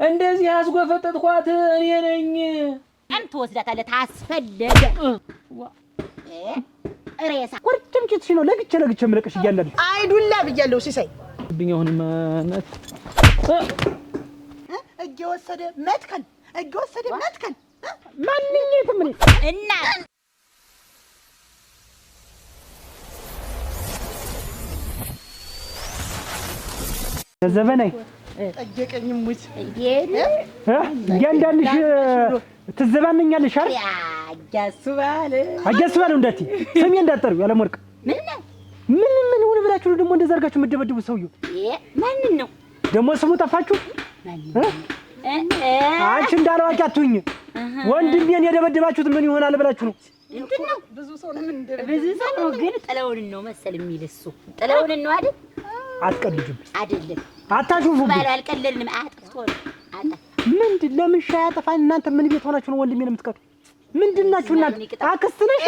እንደዚህ አስጎፈጠጥኳት እኔ ነኝ። አንተ ወስዳታለህ ታስፈለገ ሬሳ ቁርጭምጭትሽ ነው ለግቼ ምለቅሽ እያለል አይዱላ ብያለሁ ሲሳይ ብኛውን ማነት እየወሰደ መትከል ማንኛውም ምን እና ዘበናይ ጠየቀኝም ሙት እያንዳንድሽ ትዘባነኛለሽ አይደል? አያስባል እንደት ስሜ እንዳትጠሩ ያለ ወርቅ ምን ሆነ ብላችሁ ደግሞ እንደዘርጋችሁ መደበደቡ ሰውዬው ማን ነው ደግሞ ስሙ ጠፋችሁ? አንቺ እንዳላዋቂ አትሁኝ። ወንድሜን የደበደባችሁት ምን ይሆናል ብላችሁ ነው? እንትነው ብዙ ሰው ነው ግን ጥለውን ነው መሰል የሚል እሱ ጥለውን ነው አይደል? አትቀልጁም አይደለም አታሹፉ ባል አልቀለልንም አጥፍቶ ነው ምንድን ለምን ሻይ አጠፋኝ? እናንተ ምን ቤት ሆናችሁ ነው ወንድሜን የምትቀጡ? ምንድናችሁ እናንተ? አክስት ነሽ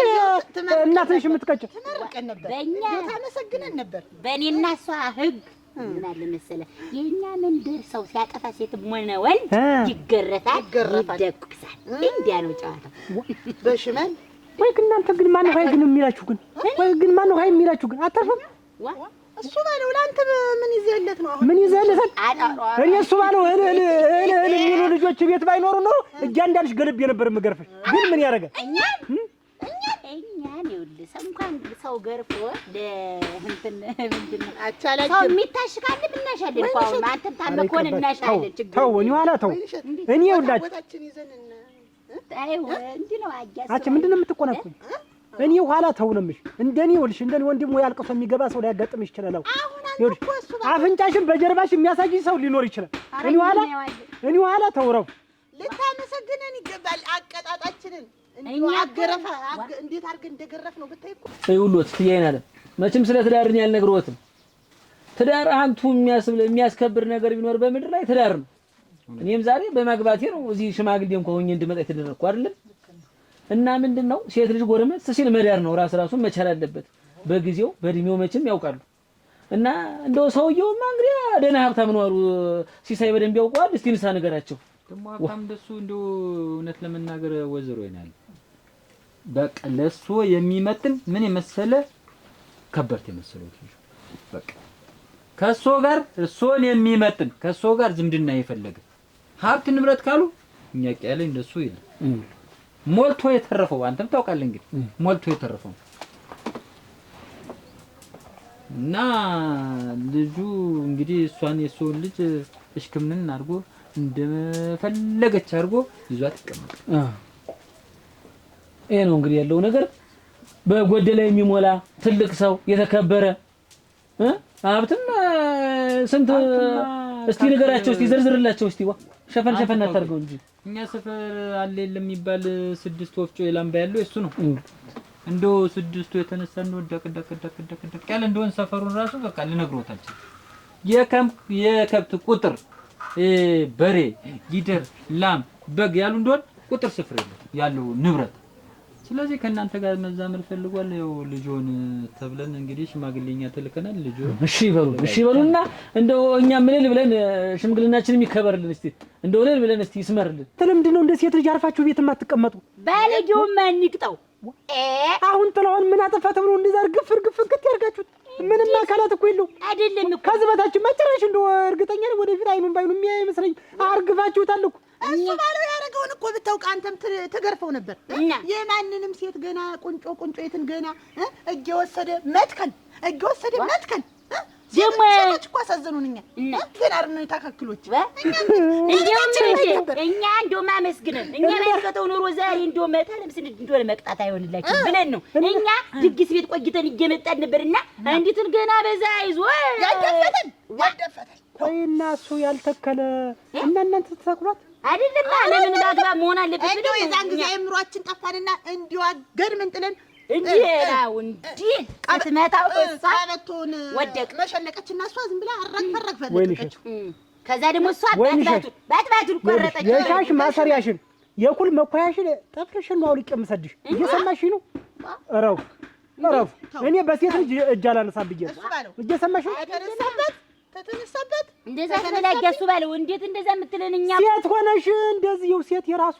እናት ነሽ የምትቀጭ? ተመርቀን ነበር በእኛ ታመሰግነን ነበር። በእኔና እሷ ህግ ምን አለ መሰለህ የእኛ መንደር ሰው ሲያጠፋ ሴትም ሆነ ወንድ ይገረፋል፣ ይደቁሳል። እንዲያ ነው ጨዋታው በሽመል ወይ ግን እናንተ ግን ማን ነው ሀይ ግን የሚላችሁ ግን ወይ ግን ማን ነው ሀይ የሚላችሁ ግን አታርፉም? እሱ ባለው ለአንተ ምን ይዘህለት ነው? ምን ይዘህለት? እኔ እሱ ባለው እህል የሚሉ ልጆች ቤት ባይኖሩ ነው እያንዳንድሽ ገልብ የነበር የምገርፍሽ። ግን ምን ያደርጋል? እኛ ይኸውልህ ሰው እንኳን ሰው ገርፎ ለእንትን ምንድን ነው ሰው የሚታሽ ካለ ብናሻለን እኮ አሁን አንተም ታመህ ከሆነ እናሻለን። ችግር ተው እኔ ኋላ ተው እኔ ይኸውላችሁ እንዲህ ነው አያስ አንቺ ምንድን ነው የምትቆናቁኝ? እኔ ኋላ ተው ነው የምልሽ። እንደኔ ይኸውልሽ እንደኔ ወንድም ወይ አልቀሶ የሚገባ ሰው ሊያጋጥምሽ ይችላል። ይኸውልሽ አፍንጫሽን በጀርባሽ የሚያሳይ ሰው ሊኖር ይችላል። እኔ ኋላ ተው ረው ልታመሰግነን ይገባል። አቀጣጣችንን አገረፋ እንዴት አድርገን እንደገረፍ ነው ብታይ እኮ ይውሉት ትያይናለ መቼም ስለ ትዳርን ያልነግሮትም ትዳር አንቱ የሚያስከብር ነገር ቢኖር በምድር ላይ ትዳር ነው። እኔም ዛሬ በማግባቴ ነው እዚህ ሽማግሌ እንኳን ሆኜ እንድመጣ የተደረኩ አይደለም። እና ምንድነው ሴት ልጅ ጎረመስ ሲል መዳር ነው ራሱን መቻል አለበት በጊዜው በእድሜው መቼም ያውቃሉ። እና እንደው ሰውየውማ እንግዲህ ደህና ሀብታም ነው አሉ ሲሳይ በደንብ ያውቀዋል። እስቲ ንሳ ነገራቸው ደግሞ ሀብታም እንደሱ እንደው እውነት ለመናገር ወዝሮ ይናል በቃ ለሱ የሚመጥን ምን የመሰለ ከበርት የመሰለው ልጅ በቃ ከሱ ጋር እሱን የሚመጥን ከሱ ጋር ዝምድና የፈለገ ሀብት ንብረት ካሉ እኛ ቂያለ እንደሱ ይል ሞልቶ የተረፈው አንተም ታውቃለህ እንግዲህ ሞልቶ የተረፈው እና ልጁ እንግዲህ እሷን የሱን ልጅ እሽክምን አድርጎ እንደፈለገች አድርጎ ይዟት ይቀመጥ። ይሄ ነው እንግዲህ ያለው ነገር። በጎደለ የሚሞላ ትልቅ ሰው የተከበረ ሀብትም ስንት እስቲ ንገራቸው እስቲ ዘርዝርላቸው እስቲ ሸፈን አታርገው እንጂ እኛ ሰፈር አለ የለም የሚባል 6 ወፍጮ የላምባ ያለው እሱ ነው። እንደው 6ቱ የተነሳ ነው ደቅ ያለ እንደሆነ ሰፈሩን ራሱ በቃ ልነግሮታችሁ የከብት ቁጥር በሬ ጊደር ላም በግ ያሉ እንደሆነ ቁጥር ስፍር ያለው ንብረት። ስለዚህ ከእናንተ ጋር መዛመር ፈልጓል። ያው ልጆን ተብለን እንግዲህ ሽማግሌኛ ተልከናል። ልጆ እሺ በሉና እንደው እኛ ምን ብለን ሽምግልናችንም ይከበርልን እስቲ እንደው ምን ብለን እስቲ ይስመርልን። ተለምድ ነው እንደ ሴት ልጅ አርፋችሁ ቤት የማትቀመጡ ባለጌው ማን ይቅጣው? አሁን ጥላውን ምን አጠፋ ተብሎ እንደዛ ግፍ ያርጋችሁት? ምንም አካላት እኮ የለው አይደለም እኮ ከዚህ በታች መጨረሻ እንደው እርግጠኛ ነኝ ወደፊት አይኑን ባይኑ የሚያይ መስለኝ አርግፋችሁታል እኮ። እሱ ባለው ያደረገውን እኮ ብታውቅ አንተም ተገርፈው ነበር። የማንንም ሴት ገና ቁንጮ የትን ገና እየወሰደ መትከል ሰዎች እኮ አሳዘኑንኛ ግን አርነ ታካክሎች እኛ እንደው ማመስግነን እኛ ማስቀጠው ኑሮ ዛሬ እንደው መታለም ስንድ እንደው ለመቅጣት አይሆንላችሁ ብለን ነው። እኛ ድግስ ቤት ቆይተን እየመጣን ነበርና አንዲትን ገና በዛ ይዞ ያደፈተን ቆይና እሱ ያልተከለ እና እናንተ ተተክሏት አይደለም ለምን ባግባብ መሆን አለበት። እንደው የዛን ጊዜ አእምሯችን ጠፋንና እንዲው አገድመን ጥለን እንዲራው እንዲ አትመታው ሳበቱን ወደቅ መሸለቀችና እሷ ዝም ብላ አረግፈረግ ፈለቀች። ከዛ ደግሞ እሷ ባትባቱን ቆረጠች። የሻሽ ማሰሪያሽን የኩል መኳያሽን ጠፍረሽን ነው አውልቄ የምሰድሽ። እየሰማሽ ነው? እረፍ እኔ በሴት ልጅ እጅ አላነሳም ብዬሽ እየሰማሽ ነው? ተተነሳበት እንደዛ ተላጊ እሱ ባለው እንዴት እንደዛ የምትለን እኛ ሴት ሆነሽ እንደዚህ ይው ሴት የራሱ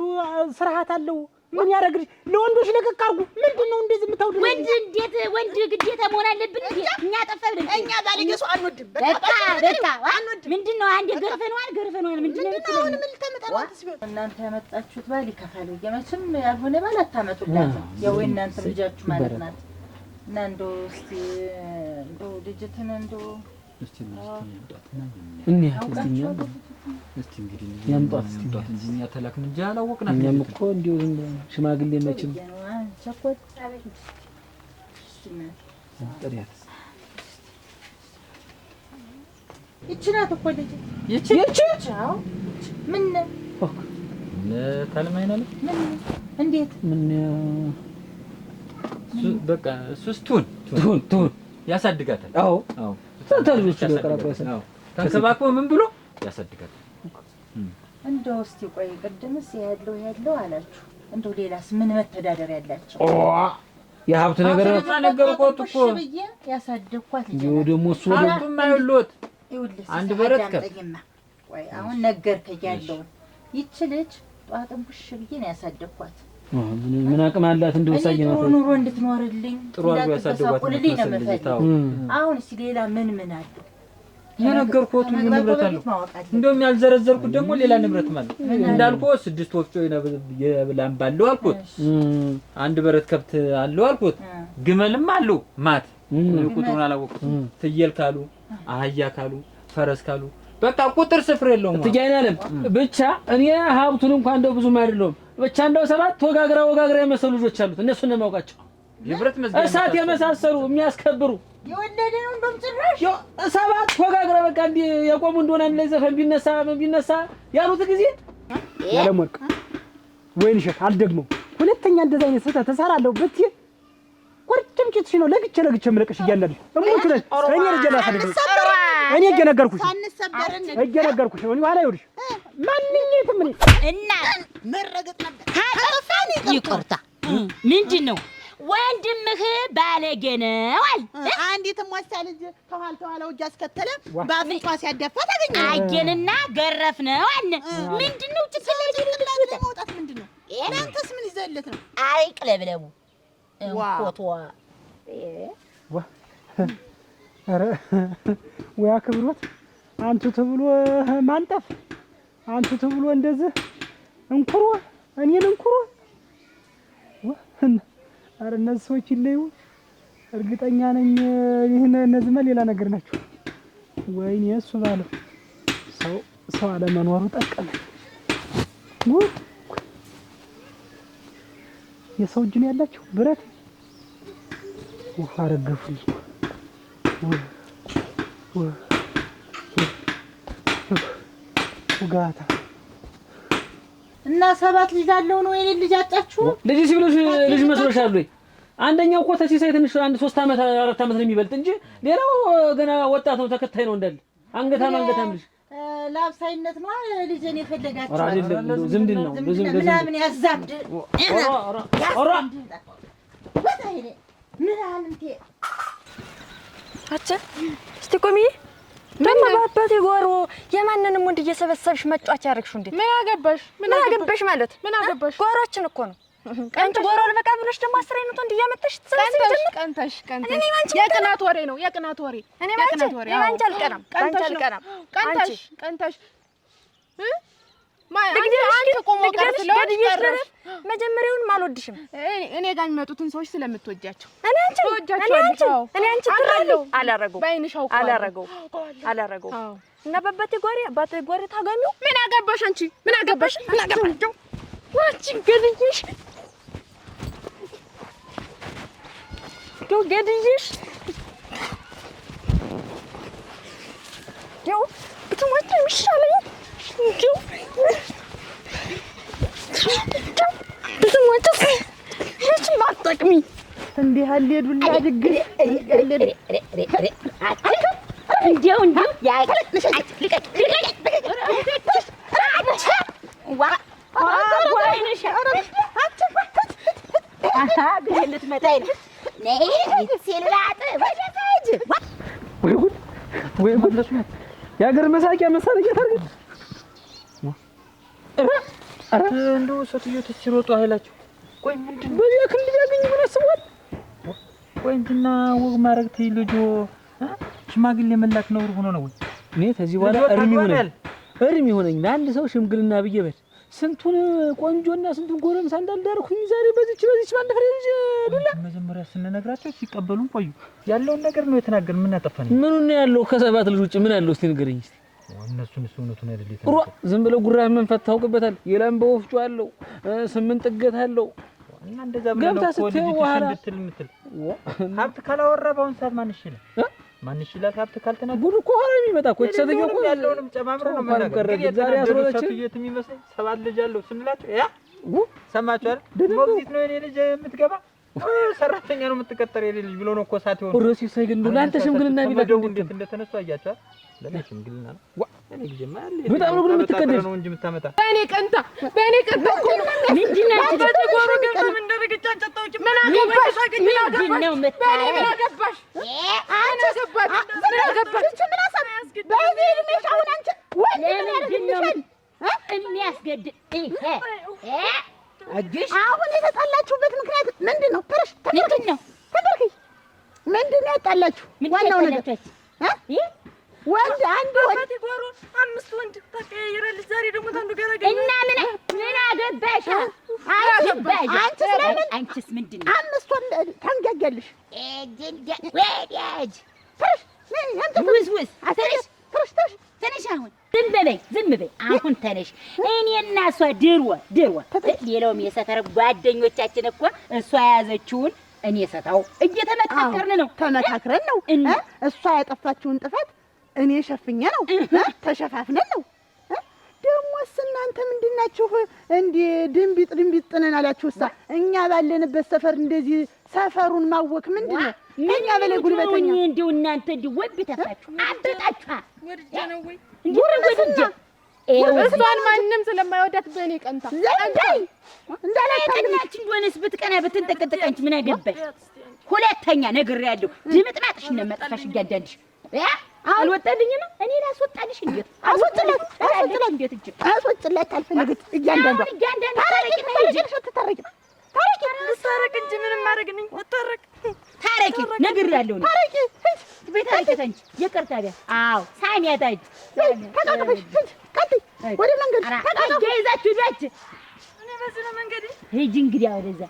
ስርዓት አለው። ምን ያደርግልሽ? ለወንዶች ለቀቅ አድርጉ። ምንድነው እንደዚህ የምታውዱ? ወንድ እንዴት ወንድ ግዴታ መሆን አለብን እንዴ? እኛ ጠፋብን። እኛ ባለጌ ሰው አንወድም። በቃ አንወድም። ምንድነው አንዴ ገርፈነዋል። ምንድነው አሁን ምን ልታመጣው አትስቢው። እናንተ ያመጣችሁት ባል ይከፋል። የመቼም ያልሆነ ባል አታመጡላትም። ያው እናንተ ልጃችሁ ማለት ናት። እና እንደው እስቲ እንደው ልጅትን እንደው እስቲ ያምጧትና እስቲ እንግዲህ ያምጧት እንጂ እኛ ተላክን እንጂ አላወቅናት። እኛም እኮ እንዲሁ ዝም ብለን ሽማግሌ መቼም ጥሪያት ይቺ ናት እኮ ልጅ ይቺ ምን ታልማይናለ ምን እንዴት ምን በቃ ሱስቱን ያሳድጋታል። አዎ ተልብሱ ተቀራጥረሰ ተንከባክቦ ምን ብሎ ያሳድጋታል። እንደው እስቲ ቆይ ቅድምስ ያለው አላችሁ። እንደው ሌላስ ምን መተዳደር ያላችሁ? የሀብት ነገር ነገሩ ቆጥ እኮ ያሳደግኳት ይኸው ደግሞ እሱ ሀብቱም አይወሎት አንድ በረት ቆይ አሁን ነገርከኝ ያለውን ይቺ ልጅ ጧጥም ቡሽ ብዬ ነው ያሳደግኳት። ምን አቅም አላት እንደው ሳይ ነው ኑሮ እንድትኖርልኝ ጥሩ አድርጎ ያሳደግኳት ነው። አሁን እስቲ ሌላ ምን አለው? የነገርኩት ሁሉ ንብረት አለው። እንደውም ያልዘረዘርኩት ደግሞ ሌላ ንብረት ማለት እንዳልኩት 6 ወፍጮ የላም ባለው አልኩት። አንድ በረት ከብት አለው አልኩት። ግመልም አለው ማት ቁጥሩን አላወቅኩት። ፍየል ካሉ አህያ ካሉ ፈረስ ካሉ በቃ ቁጥር ስፍር የለውም። ትጃይናለም ብቻ እኔ ሀብቱን እንኳን እንደው ብዙም አይደለም ብቻ እንደው 7 ወጋግራ የመሰሉ ልጆች አሉት። እነሱን ነው የማውቃቸው። የብረት መዝገብ እሳት የመሳሰሉ የሚያስከብሩ የወለደ ነው እንደም ጭራሽ 7 ወጋግራ በቃ እንዲ የቆሙ እንደሆነ ላይ ዘፈን ቢነሳ ያሉት ጊዜ ያለም ወርቅ ወይን ሸክ አልደግመው ሁለተኛ እንደዛ አይነት ስህተት ተሰራለሁ ብትይ ቁርጭምጭትሽ ነው ለግቼ ምለቅሽ እያለልሽ እሞቹ ነሽ። እኔ ልጅና ሰደኝ እኔ እየነገርኩሽ እኔ ኋላ ይኸውልሽ ማንኛውም ምን እና መረገጥ ነበር ታጠፋን ይቆርታ ምንድነው ወንድምህ ባለጌ ነው አይ አንዲትም ወሳ ልጅ ተኋላው እጅ አስከተለ በአፍንጫ ሲያዳፋ ታገኘ አየንና ገረፍነው አለ ምንድነው ጭቅላት ለማውጣት ምንድነው እናንተስ ምን ይዘለት ነው አይቅለብለቡ እንቆቷ ኧረ ወይ አክብሮት አንቱ ተብሎ ማንጠፍ አንቱ ተብሎ እንደዚህ እንኩሮ እኔን እንኩሮ ኧረ እነዚህ ሰዎች ይለዩ። እርግጠኛ ነኝ ይሄን እነዚህማ ሌላ ነገር ናቸው። ወይኔ እሱ ባለው ሰው አለመኖሩ ጠቀመኝ። የሰው እጅ ነው ያላቸው ብረት ውሃ ረገፉኝ። ውጋታ እና 7 ልጅ አለው ነው የኔ ልጅ አጫችሁ ልጅ ሲብሎሽ ልጅ መስሎሻል ወይ? አንደኛው እኮ ተሲሳይ ትንሽ አንድ 3 አመት 4 አመት ነው የሚበልጥ እንጂ ሌላው ገና ወጣት ነው ተከታይ ነው እንዳለ አንገታም ልጅ ላብሳይነት ነው ልጅን የፈለጋችሁ አይደለም ዝምድን ነው ምናምን ያዛብድ ኦራ ወጣይኔ ምን አንተ አቻ እስቲ ቆሚ ደሞ ባባቴ ጎሮ የማንንም ወንድ እየሰበሰብሽ መጫወቻ ያረግሽው እንዴ? ምን አገባሽ ማለት ምን አገባሽ? ጎሮችን እኮ ነው አንቺ ጎሮ ለበቃ ብለሽ ደሞ 10 አይነት ወንድ እያመጣሽ ትሰበሰብሽ። ቀንተሽ የቅናት ወሬ ነው የቅናት ወሬ። እኔ አንቺ አልቀናም ቀንተሽ መጀመሪያውንም አልወድሽም። እኔ ጋር የሚመጡትን ሰዎች ስለምትወጃቸው እኔ አንቺ ትራለው አላረገው እና በባቴ ጎሬ ታገኙ። ምን አገባሽ አንቺ? ምን አገባሽ? ዋቺ ገድይሽ ያው ብትሞት ይሻለኝ ብትሞት ምንም አትጠቅሚ። እንዲህ አለ ዱላ ድግስ እንዲው ወይ ጉድ የሀገር መሳቂያ መሳቂያ ታርገ አረ እንደው ሰትዮ ተሲሮጡ አይላችሁ። ቆይ ምንድን ነው በዚያ ክንድ ቢያገኝ ምን አስቧል? ቆይ እንትና ወግ ማረግ ትይልጆ ሽማግሌ መላክ ነውር ሆኖ ነው ወይ? እኔ ከዚህ በኋላ እርም ይሆነኝ ለአንድ ሰው ሽምግልና ብዬ በል ስንቱን ቆንጆና ስንቱን ጎረምሳ እንዳልዳርኩኝ ዛሬ በዚች ባንድ ፍሬ ልጅ ዱላ መጀመሪያ ስንነግራቸው ሲቀበሉን ቆዩ። ያለውን ነገር ነው የተናገርን። ምን አጠፋን? ምኑን ነው ያለው? ከሰባት ልጅ ውጭ ምን አለው? እስቲ ንገረኝ እስቲ። እነሱን እውነቱን አይደል ሩዋ ዝም ብለው ጉራ መንፈት ታውቅበታል። የላም በወፍጮ አለው 8 ጥገት አለው እና እንደዛ ብለው ነው ልጅ እንድትል ሀብት ካላወራ በአሁን ሰዓት ማን ይችላል? ማን ይችላል? ሀብት ካልተናገረ ጉድ እኮ ሆነ የሚመጣ እኮ ተሰደኝ እኮ ያለውንም ጨማምሮ ነው ማለት ዛሬ አስሮለች የሚመስል 7 ልጅ አለው ስንላቸው ያ ሰማችሁ አይደል? ሞግዚት ነው የኔ ልጅ የምትገባ ሰራተኛ ነው የምትቀጠር የኔ ልጅ ብሎ ነው እኮ ሳት ይሆን ኦሮሲ ሳይገን ነው ለአንተ ሽምግልና ቢላክ እንዴት እንደተነሱ አያቻ ለኔ ሽምግልና ነው ዋ እኔ ግጀማ አለ በጣም ነው የምትቀደስ ነው እንጂ የምታመጣ በእኔ ቀንታ እኮ ነው ምንድነው ተጎሮ ገባ ምን ደረገች አንጨጣውጭ ምን አገባሽ ምንድነው መጣ ምን አገባሽ አንቺ ሰባት ምን አገባሽ ምን አሳብ በዚህ ልምሽ አሁን አንቺ ለምንድነው የሚያስገድድ ይሄ አጅሽ አሁን የተጣላችሁበት ምክንያት ምንድነው? ተረሽ ምንድነው? ተበርኪ ምንድነው ያጣላችሁ? ዋናው ነገር ወንድ አንድ ወንድ ጎሮ 5 ወንድ ተቀየረል። ዛሬ ደግሞ ታንዱ ገረገ እና ምን አገባሽ? አንቺ ስለምን አንቺስ ምንድነው? 5 ወንድ ታንጋጋልሽ ወዲያጅ ተረሽ ውዝ ተነሽ አሁን ዝም በይ አሁን ተነሽ። እኔና እሷ ድሮ ሌላውም የሰፈር ጓደኞቻችን እኮ እሷ የያዘችውን እኔ ሰታው እየተመካከርን ነው። ተመካክረን ነው እሷ ያጠፋችውን ጥፋት እኔ ሸፍኜ ነው ተሸፋፍነን ነው። ደሞስ እናንተ ምንድናችሁ እንዴ ድንቢጥ ነን አላችሁሳ? እኛ ባለንበት ሰፈር እንደዚህ ሰፈሩን ማወክ ምንድነው? እኛ በላይ ጉልበተኛ እንደው እናንተ እንዲህ ወብ ተፋችሁ አበጣችሁ ወድጄ ነው ወይ ወድጄ እሷን ማንንም ስለማይወዳት በእኔ ቀንታ ዘንዳይ እንዳላታናችን እንደሆነስ ብትቀና ብትንጠቀጠቅ አንቺ ምን አገባሽ? ሁለተኛ ነግሬያለሁ። ድምጥማጥሽ ነው መጣፋሽ እያንዳንድሽ አልወጣልኝ ነው እኔ ላስወጣልሽ። እንዴት አስወጣልሽ? እንዴት እጅ አስወጣልሽ? አልፈልግም። እያንዳንዱ ታረቂ እንጂ ምንም ማድረግኝ ወጣረቅ ታረቂ ነግሬያለሁ። ታረቂ ቤታሪክ አንቺ ይቅርታ ቢያ አዎ ሳሚያታጅ ተቃጥበሽ ቀጥ ወደ መንገድ ተቃጥበሽ ይዛችሁ ዳች እኔ በዚህ ነው መንገድ ሂጂ እንግዲህ ወደዛ።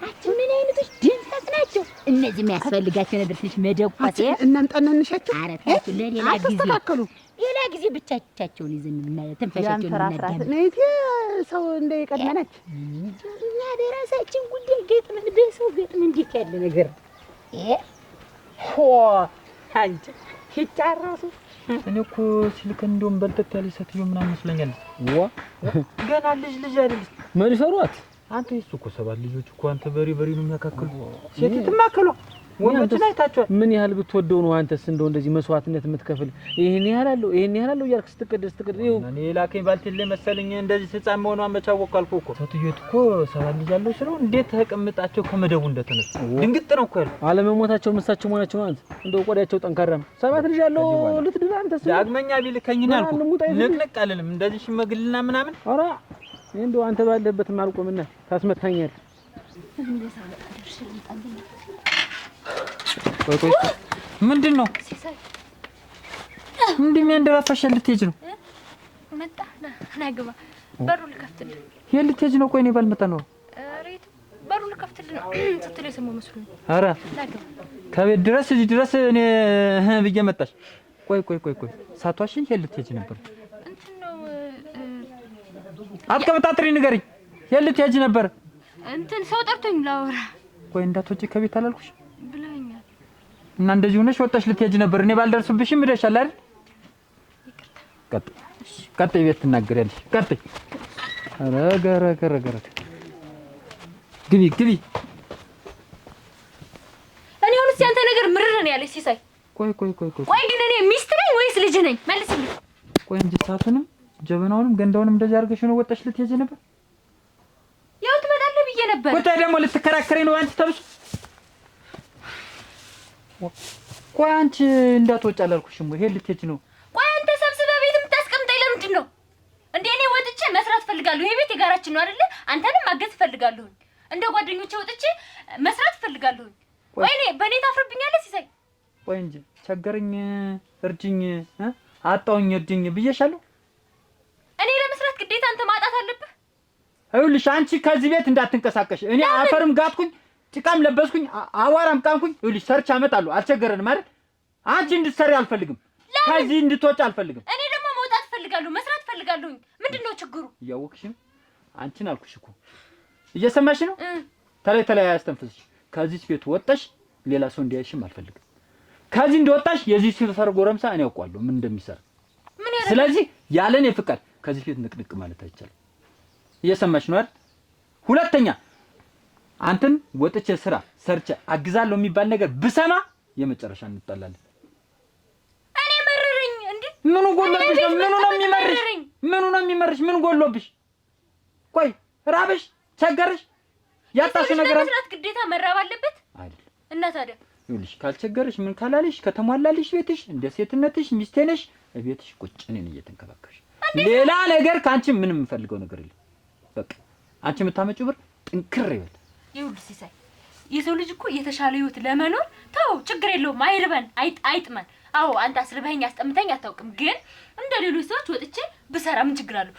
አንቺ ምን አይነቶች ድንፈት ናቸው እነዚህ? የሚያስፈልጋቸው ነገር ትንሽ መደቆስ እናምጣነንሻቸው አረታችሁ ለሌላ ጊዜ ብቻቸውን ይዘን እና ተንፈሻቸውን እናዳም ነይቴ ሰው እንደቀድመናች እኛ በራሳችን ጉዳይ ገጥመን በሰው ገጥመን እንዴት ያለ ነገር አንቺ ይጫራሱ እኔ እኮ ስልክ እንደውም በልተት ያለ ሰትዮ ምናምን መስለኛል። ገና ልጅ አይደለች መልፈሯት አንተ እሱ እኮ 7 ልጆች እኮ አንተ በሪ ነው የሚያካክሉ ሴት ትማከሉ ወንዶች አይታችኋል። ምን ያህል ብትወደው ነው አንተስ እንደው እንደዚህ መስዋዕትነት የምትከፍል? ይሄን ያህል አለው እያልክ ስትቀደስ ይኸው እኔ ላከኝ ባልቴል መሰለኝ እንደዚህ ህፃን መሆኗን መቻወቅ አልኩ እኮ። ሰትዮት እኮ 7 ልጅ አለው ስለው እንዴት ተቀምጣቸው ከመደቡ እንደተነሱ ድንግጥ ነው እኮ ያለው። አለመሞታቸው መሳቸው መሆናቸው ነው። አንተ እንደው ቆዳቸው ጠንካራ ነው። 7 ልጅ አለው ልትድራ አንተስ ዳግመኛ ቢልከኝና አልኩ ንቅንቅ አልልም እንደዚህ ሽመግልና ምናምን። ኧረ እንደው አንተ ባለበት ማልቆምና ታስመታኛለህ። ቆይ ምንድነው? እንደሚያንደራፋሽ ልትሄጂ ነው? መጣ ናግባ በሩ ልከፍትልህ። ልትሄጂ ነው? ቆይ እኔ ባልመጣ ነው። ሬት በሩ ልከፍትልህ ነው ስትል የሰማሁ መስሎኝ። ኧረ ናግባ ከቤት ድረስ እዚህ ድረስ እኔ ብዬ መጣሽ። ቆይ ሳቷሽኝ ልትሄጂ ነበር? እንትን ነው አትቀበጣጥሪ ንገሪኝ። ልትሄጂ ነበር? እንትን ሰው ጠርቶኝ ላወራ። ቆይ እንዳትወጪ ከቤት አላልኩሽ? ብለኸኛል። እና እንደዚህ ሆነሽ ወጣሽ ልትሄጂ ነበር። እኔ ባልደርስብሽም ሄደሻል አይደል? ይቅርታ። ቀጥይ ቤት ትናገሪያለሽ። ቀጥይ። ረገረገረገረ ግቢ። እኔ አሁንስ ያንተ ነገር ምርር ነው ያለኝ ሲሳይ። ቆይ ግን እኔ ሚስት ነኝ ወይስ ልጅ ነኝ? መልስልኝ። ቆይ እንጂ ሰዓቱንም ጀበናውንም ገንዳውንም እንደዚህ አድርገሽ ነው ወጣሽ ልትሄጂ ነበር? ያው ትመጣለህ ብዬ ነበር። ቆይ ደግሞ ልትከራከሪ ነው አንቺ ተብሽ? ቆይ አንቺ እንዳትወጪ አላልኩሽም ወይ? ይሄ ልትሄጂ ነው? ቆይ አንተ ሰብስበህ ቤት የምታስቀምጠኝ ለምንድን ነው እንዴ? እኔ ወጥቼ መስራት ፈልጋለሁ። ይሄ ቤት የጋራችን ነው አይደለ? አንተንም ማገዝ ፈልጋለሁ። እንደ ጓደኞቼ ወጥቼ መስራት ፈልጋለሁ። ቆይ እኔ በኔ ታፍርብኛለህ ሲሳይ? ቆይ እንጂ ቸገረኝ፣ እርጅኝ፣ አጣውኝ፣ እርጅኝ ብዬሻለሁ። እኔ ለመስራት ግዴታ አንተ ማጣት አለብህ? ይኸውልሽ አንቺ ከዚህ ቤት እንዳትንቀሳቀሽ። እኔ አፈርም ጋጥኩኝ፣ ጭቃም ለበስኩኝ፣ አዋራም ቃንኩኝ። ይኸውልሽ ሰርች አመጣለሁ። አልቸገረንም አይደል? አንቺ እንድትሰሪ አልፈልግም። ከዚህ እንድትወጪ አልፈልግም። እኔ ደግሞ መውጣት ፈልጋለሁ፣ መስራት ፈልጋለሁ። ምንድነው ችግሩ? እያወቅሽም አንቺን አልኩሽ እኮ። እየሰማሽ ነው? ተላይ አያስተንፍስሽ። ከዚህ ቤት ወጣሽ ሌላ ሰው እንዲያይሽም አልፈልግም። ከዚህ እንደወጣሽ የዚህ ሰፈር ጎረምሳ እኔ አውቀዋለሁ ምን እንደሚሰራ። ስለዚህ ያለኔ ፍቃድ ከዚህ ቤት ንቅንቅ ማለት አይቻልም። እየሰማሽ ነው አይደል? ሁለተኛ አንተን ወጥቼ ስራ ሰርቼ አግዛለሁ የሚባል ነገር ብሰማ የመጨረሻ እንጣላለን። እኔ መረረኝ እንዴ? ምኑ ጎሎብሽ? ምኑ ነው የሚመርሽ? ምኑ ነው የሚመርሽ? ምን ጎሎብሽ? ቆይ ራበሽ? ቸገረሽ? ያጣሽ ነገር አለ? መስራት ግዴታ መራብ አለበት አይደል? እና ታዲያ ይኸውልሽ ካልቸገረሽ ምን ካላለሽ ከተሟላልሽ ቤትሽ እንደ ሴትነትሽ ሚስቴ ነሽ። ቤትሽ ቁጭ እኔን እየተንከባከብሽ ሌላ ነገር ካንቺ ምንም የምፈልገው ነገር የለም። በቃ አንቺ የምታመጪው ብር ጥንክር ይበል። ይኸውልሽ ሲሳይ የሰው ልጅ እኮ የተሻለ ህይወት ለመኖር ተው ችግር የለውም። አይርበን አይጥመን። አዎ አንተ አስርበኸኝ አስጠምተኝ አታውቅም። ግን እንደ ሌሎች ሰዎች ወጥቼ ብሰራ ምን ችግር አለው?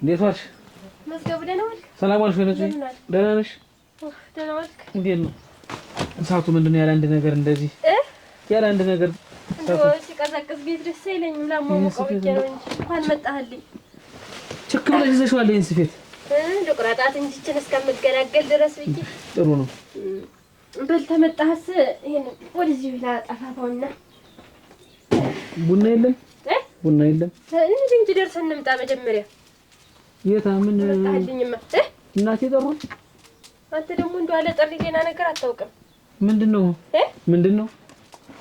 እንዴት ዋልሽ? መዝገቡ ደህና ዋልክ? ሰላም ዋልሽ? ደህና ነሽ? ደህና ዋልክ? እንዴት ነው እሳቱ? ምንድን ነው ያለ አንድ ነገር እንደዚህ ያለ አንድ ነገር ሲቀዘቅዝ ቤት ደስ አይለኝም። ላሟሟቀው ብቻ ነው እንጂ እንኳን መጣህልኝ። ችክ ብለሽ ይዘሽዋል ይሄን ስፌት? ልቁረጣት እንጂ እችን እስከምትገላገል ድረስ ብዬ። ጥሩ ነው። በል ተመጣህስ ይሄን ወደዚህ ላጠፋፋውና ቡና የለም? ቡና የለም? እንጂ ደርሰን እንምጣ መጀመሪያ። የታ ምን መጣህልኝማ? እናቴ ጠሩ። አንተ ደግሞ እንደው አለ ጠሪ ሌላ ነገር አታውቅም። ምንድነው? ምንድነው?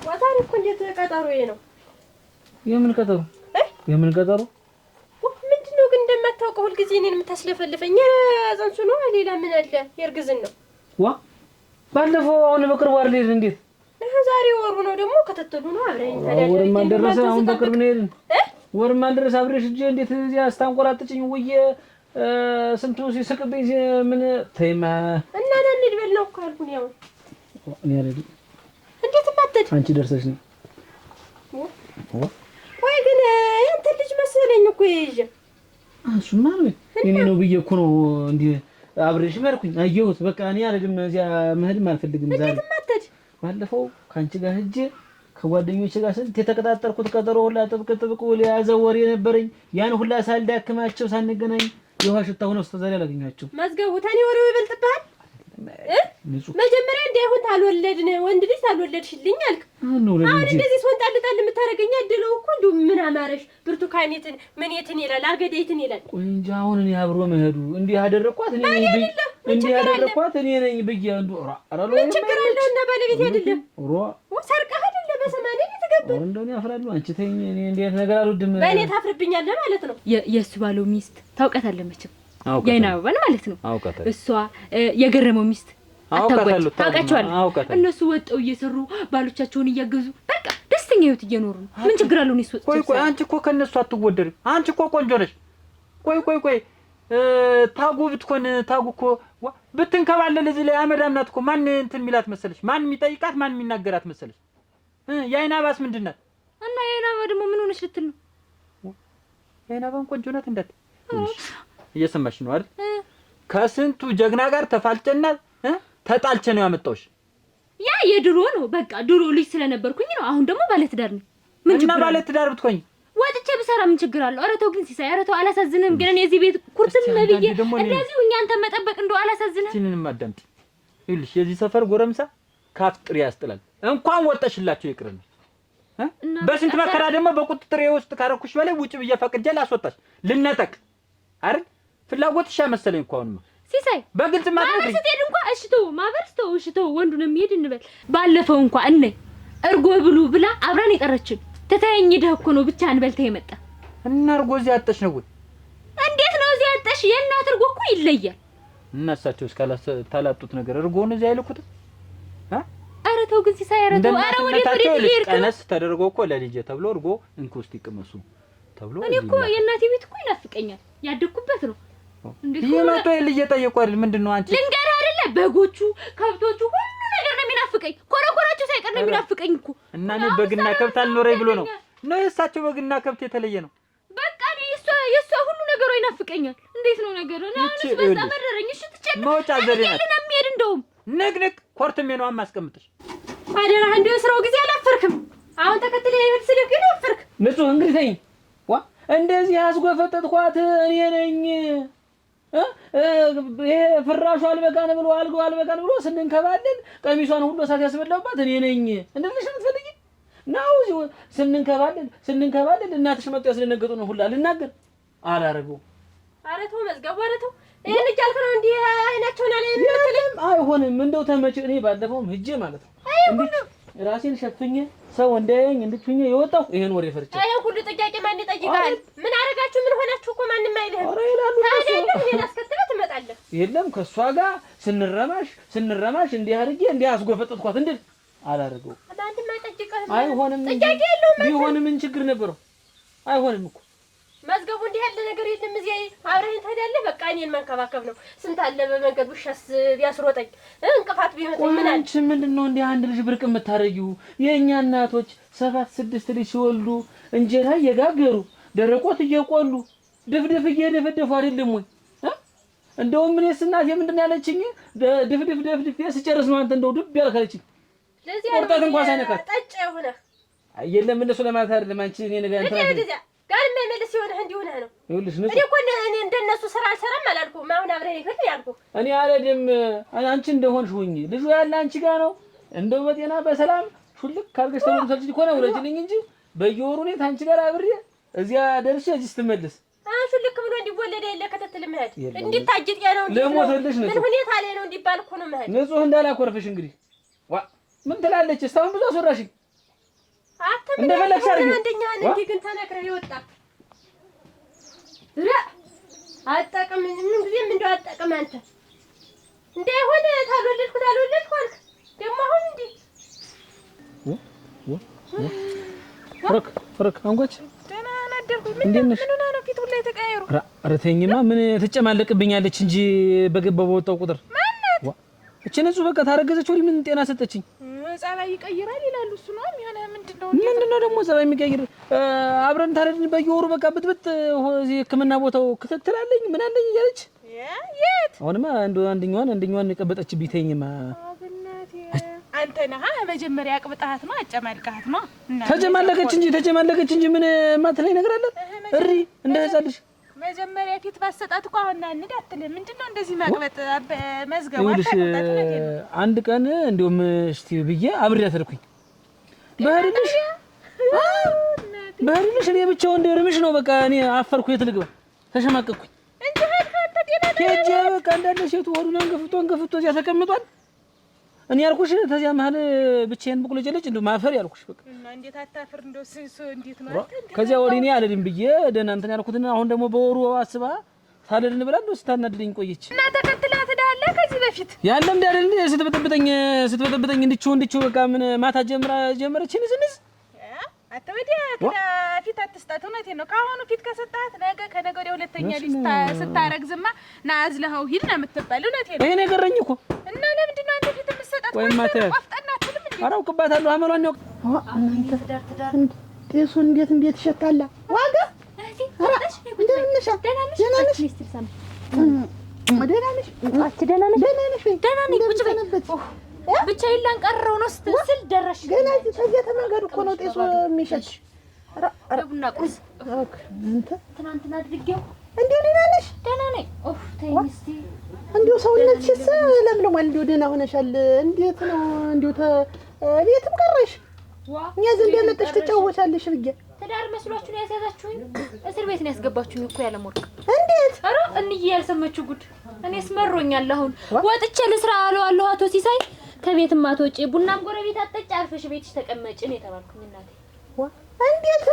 ዋታሪ እኮ እንዴት ቀጠሮዬ ነው። የምን ቀጠሮ? የምን ቀጠሮ? ምንድነው ግን እንደማታውቀው ሁልጊዜ እኔን የምታስለፈልፈኝ? ጽንሱ ነው ሌላ ምን አለ? የእርግዝን ነው። ዋ ባለፈው አሁን በቅርቡ አይደል? እንዴት ዛሬ ወሩ ነው ደግሞ ከተተሉ ነው አብረን ታዲያ። ወርም አልደረሰ አሁን በቅርብ ነው ሄድን። ወርም አልደረሰ አብረሽ እጄ እንዴት እዚያ አስታንቆራጥጭኝ ውዬ ስንቱ ሲስቅብኝ ምን ተይማ እና እንሂድ በል ነው እኮ አልኩኝ። ያው እኔ አይደል እንዴት ማተድ አንቺ ደርሰሽ ነው? ወይ ግን አንተ ልጅ መሰለኝ እኮ ይዤ እሱማ ነው እኔ ነው ብዬ እኮ ነው እንዴ አብረሽ መርኩኝ። አየሁት በቃ እኔ አይደለም እዚያ መሄድም አልፈልግም። ዛሬ እንዴት ማተድ ባለፈው ካንቺ ጋር ሂጅ ከጓደኞቼ ጋር ስንት የተቀጣጠርኩት ቀጠሮ ሁላ ጥብቅ ብሎ የያዘ ወሬ ነበረኝ። ያን ሁላ ሳልዳክማቸው ሳንገናኝ የውሃ ሽታ ሆነው ዛሬ አላገኛቸው። መዝገቡ ታኔ ወሬው ይበልጥብሃል። መጀመሪያ እንዳይሆን ታልወለድን ወንድ ልጅ ታልወለድሽልኝ አልክ። አሁን እንደዚህ ስወንጣልጣል የምታረገኝ አድለው እኮ እንደው ምን አማረሽ? ብርቱካኔትን ምን የትን ይላል አገዴትን ይላል። ቆይ እንጂ አሁን እኔ አብሮ መሄዱ እንዲህ ያደረኳት እኔ ነኝ እንዲህ ያደረኳት እኔ ነኝ ብዬ አንዱ አራሎ ምን ችግር አለው? እና ባለቤት አይደለም ሮ ሰርቀህ አይደለም በሰማኔ ልትገባ እንደው ያፍራሉ። አንቺ ተይኝ። እኔ እንዴት ነገር አልወድም። በእኔ ታፍርብኛለህ ማለት ነው። የእሱ ባለው ሚስት ታውቃታለህ መቼም የአይን አበባን ማለት ነው። እሷ የገረመው ሚስት ታውቃቸዋለህ። እነሱ ወጣው እየሰሩ ባሎቻቸውን እያገዙ በቃ ደስተኛ ህይወት እየኖሩ ነው። ምን ችግር አለው? እኔ ወጣው ቆይ አንቺ እኮ ከነሱ አትወደድም። አንቺ እኮ ቆንጆ ነሽ። ቆይ ታጉ ብትኮን ታጉ እኮ ብትንከባለል እዚህ ላይ አመዳም ናት እኮ። ማን እንትን ሚላት መሰለሽ? ማን የሚጠይቃት ማን የሚናገራት መሰለሽ? የአይን አበባስ ምንድን ናት? እና የአይን አበባ ደግሞ ምን ሆነሽ ልትል ነው? የአይን አበባን ቆንጆ ናት እንዳት እየሰማሽ ነው አይደል? ከስንቱ ጀግና ጋር ተፋልጨና ተጣልቼ ነው ያመጣሁሽ። ያ የድሮ ነው በቃ ድሮ ልጅ ስለነበርኩኝ ነው። አሁን ደግሞ ባለትዳር ነኝ። ምን ችግር አለው? ባለትዳር ብትኮኝ ወጥቼ ብሰራ ምን ችግር አለው? ኧረ ተው ግን ሲሳይ፣ ኧረ ተው አላሳዝንም። ግን እኔ እዚህ ቤት ኩርትም ነብዬ እንደዚህ እኛን ተመጠበቅ እንደው አላሳዝንም። እቺንም አዳምጪ። ይኸውልሽ የዚህ ሰፈር ጎረምሳ ካፍጥሪ ያስጥላል። እንኳን ወጣሽላችሁ ይቅርና በስንት መከራ ደግሞ በቁጥጥሬ ውስጥ ካረኩሽ በላይ ውጭ ብዬ ፈቅጄ ላስወጣሽ ልነጠቅ አይደል? ፍላጎትሽ መሰለኝ እኮ አሁንማ ሲሳይ በግልጽ ማበርስ ትሄድ እንኳን እሽቶ ማበርስተው እሽቶ ወንዱን የሚሄድ እንበል። ባለፈው እንኳን እኔ እርጎ ብሉ ብላ አብራን የቀረችን ተታየኝ ደህ እኮ ነው ብቻ አንበልተ የመጣ እና እርጎ እዚህ አጠሽ ነው ወይ? እንዴት ነው እዚህ አጠሽ? የእናት እርጎ እኮ ይለያል። እነሳቸው እስካላጣጡት ነገር እርጎውን እዚህ አይልኩትም። ኧረ ተው ግን ሲሳይ ኧረ ተው። ኧረ ወዴት ይሄድ ቀነስ ተደርጎ እኮ ለልጄ ተብሎ እርጎ እንኩስቲ ቅመሱ ተብሎ እኔ እኮ የእናቴ ቤት እኮ ይናፍቀኛል። ያደኩበት ነው። እንዴት ይመጣ ልጄ ጠየቀው አይደል? ምንድነው አንቺ ልንገርህ አይደለ? በጎቹ ከብቶቹ ሁሉ ነገር ነው የሚናፍቀኝ። ኮረኮራቸው ሳይቀር ነው የሚናፍቀኝ እኮ። እና እኔ በግና ከብት አልኖረኝ ብሎ ነው የእሳቸው በግና ከብት የተለየ ነው። በቃ እኔ የእሷ ሁሉ ነገሯ ይናፍቀኛል። እንዴት ነው ነገሩ? ናንስ በዛ መረረኝ። እሺ ትጨቅ መውጫ ዘዴ ናት። ለምን የሚሄድ እንደውም ንቅንቅ ኮርትሜ ነው ማስቀምጥሽ። አደራ እንደው ስራው ጊዜ አላፈርክም። አሁን ተከትለ ይሄድ ስልክ ግን አፈርክ። ንጹህ እንግዲህ ተይኝ። እንደዚህ አስጎፈጠጥኳት እኔ ነኝ። ይሄ ፍራሹ አልበቃን ብሎ አልጋው አልበቃን ብሎ ስንንከባለል ቀሚሷን ሁሉ እሳት ያስበላውባት እኔ ነኝ። እንደልሽ የምትፈልጊ ናው ስንንከባለል እናትሽ መጥቶ ያስደነገጡ ነው ሁላ ልናገር አላረገው። ኧረ ተው መዝገቡ፣ ኧረ ተው። ይሄን ልጅ አልከ ነው እንዴ አይናቸውና ላይ የምትልም አይሆንም። እንደው ተመጭ እኔ ባለፈውም ሂጄ ማለት ነው እንዴ ራሴን ሸፍኜ ሰው እንደኝ እንድትሁኝ የወጣው ይሄን ወሬ ፈርቼ አይ ሁሉ ጥያቄ ማን ይጠይቃል? ምን አረጋችሁ? ምን ሆናችሁ እኮ ማንንም አይልህም። ኧረ ይላሉ ታዲያ እኔን አስከትለህ ትመጣለህ። የለም ከሷ ጋር ስንረማሽ እንዲህ አድርጌ እንዲህ አስጎፈጠጥኳት እንዴ አላረገው። ማንንም አይጠይቅህም። አይሆንም። ጥያቄ የለውም። ቢሆንም ምን ችግር ነበረው? አይሆንም እኮ መዝገቡ እንዲህ ያለ ነገር የለም። እዚህ አብረን ትሄዳለህ። በቃ እኔን መንከባከብ ነው። ስንት አለ በመንገድ ውሻስ ቢያስሮጠኝ እንቅፋት ቢሆን ምን አለ? አንቺ ምንድነው እንዲህ አንድ ልጅ ብርቅ የምታረጊው? የኛ እናቶች 7-6 ልጅ ሲወልዱ እንጀራ እየጋገሩ ደረቆት እየቆሉ ድፍድፍ እየደፈደፉ አይደለም ወይ? እንደውም እኔስ እናቴ ምንድነው ያለችኝ? ድፍድፍ ስጨርስ ነው አንተ እንደው ድብ ያልከለችኝ። ለዚህ ወርጣት እንኳን ሳይነካት ጠጭ ሆነ የለም እንደሱ ለማለት አይደለም። አንቺ እኔ ነገር እንትን ጋር የማይመለስ የሆነ እንዲሆነ ነው። ይኸውልሽ እኔ እኮ እኔ እንደነሱ ስራ አልሰራም አላልኩም። አሁን አብረን ይፈት ያልኩህ እኔ አለድም አንቺ እንደሆንሽ ሁኚ። ልጁ ያለ አንቺ ጋር ነው። እንደው በጤና በሰላም ሹልክ ካልገሽ ተወልዶ ሰልጅ ኮነ ወለጅልኝ እንጂ በየወሩ እኔ ታንቺ ጋር አብሬ እዚያ ደርሼ እዚህ ስትመለስ ሹልክ ብሎ እንዲወለደ የለ ከተተል መሄድ እንዲታጅጥ ያለው ለሞተልሽ ነው። ምን ሁኔታ ላይ ነው እንዲባል እኮ ነው መሄድ። ንጹህ እንዳላኮርፍሽ እንግዲህ ምን ትላለች? እስካሁን ብዙ አስወራሽኝ። እንደፈለግሽ አድርጊ። አንደኛ እንዴ ግን ተነግረህ ይወጣ አጣቀም ምን ጊዜም እንደው አጣቀም አንተ እንደሆነ ታልወለድኩ አልክ ደግሞ አሁን እንዴ ፍርክ አንጎች ደህና ናደርኩ። ምን ሆነ ነው ፊት ሁሉ የተቀያየሩ? ኧረ ተይኝማ ምን ትጨማለቅብኛለች እንጂ በገባ በወጣው ቁጥር እቺ ንጹህ በቃ ታረገዘች ወዲህ ምን ጤና ሰጠችኝ። ጸባይ ይቀይራል ይላሉ። እሱ ነው የሚሆነ ምንድነው ደግሞ ጸባይ የሚቀይር? አብረን ታረድን በየወሩ በቃ ብጥብጥ እዚህ ሕክምና ቦታው ክትትል አለኝ ምን አለኝ እያለች የት አሁንማ አንደኛዋን ቀበጠች ቢተኝማ አንተ ነህ መጀመሪያ አቅብጣት ነው አጨማልቃት ነው። ተጨማለቀች እንጂ ምን ማትለኝ ነገር አለ? እሪ እንደ ህፃን ልጅ መጀመሪያ ፊት ባሰጣት እኮ አሁን እንዴ አትልም። ምንድነው እንደዚህ ማቅበጥ? መዝገቡ አንድ ቀን እንደውም እስቲ ብዬ አብሬያት ሄድኩኝ። በህልምሽ እኔ ብቻው እንደ እርምሽ ነው በቃ እኔ አፈርኩ። የት ልግባ ተሸማቀቅኩኝ እንጂ ሀልካንተ ጤና ከጄ በቃ እንዳለ ሴቱ ሆዱን አንገፍቶ እዚያ ተቀምጧል። እኔ ያልኩሽ ተዚያ መሀል ብቻዬን ብቁልጭልጭ እንደው ማፈር ያልኩሽ በቃ እና እንዴት አታፍር? እንደው እንዴት ነው አንተ? ከዚያ ወዲህ እኔ አልልም ብዬ ደህና እንትን ያልኩትና አሁን ደግሞ በወሩ አስባ ሳልልን ብላ እንደው ስታናድደኝ ቆየች። እና ተከትላት ሄዳለ ከዚህ በፊት ያለም እንዳይደል ስትበጠብጠኝ እንድችው በቃ ምን ማታ ጀመረችን ዝንዝ አትወዲያ ፊት አትስጣት። እውነቴን ነው። ካሁኑ ፊት ከሰጣት ነገ ከነገ ወዲያ ሁለተኛ ልጅ ስታረግዝማ ና አዝለኸው ሂድ ነው የምትባል። እውነቴን ነው። ይሄ ነገረኝ እኮ እና ለምንድን ነው አንተ ፊት የምትሰጣት? ወይ ማታ አፍጠናትልም እንዴ? አራውቅባታለሁ አመሏን ነው። ጤሱ እንዴት ይሸታል? ዋጋ ብቻዬን ላንቀረው ነው ስትል ደረሽ። ገና እዚህ ተመንገዱ እኮ ነው ጤሱ የሚሸሽ። ቡና ቁርስ አንተ ትናንትና አድርጌው እንዴ ደህና ነሽ? ደህና ነኝ። ኦፍ ተይ እስቲ እንዴው ሰውነትሽስ ለምለሟል። እንዴው ደህና ሆነሻል? እንዴት ነው? እንዴው ቤትም ቀረሽ? እኛ ዘንድ ያመጣሽ ትጫወቻለሽ ብዬ ትዳር መስሏችሁ ነው ያስያዛችሁኝ? እስር ቤት ነው ያስገባችሁኝ እኮ ያለ ሞርቅ። እንዴት? ኧረ እንዬ ያልሰማችሁ ጉድ። እኔስ መሮኛል። አሁን ወጥቼ ልስራ አለዋለሁ አቶ ሲሳይ። ከቤትም አትወጪ፣ ቡናም ጎረቤት አትጠጪ፣ አርፈሽ ቤትሽ ተቀመጪ ነው የተባልኩኝ እናቴ። እንዴት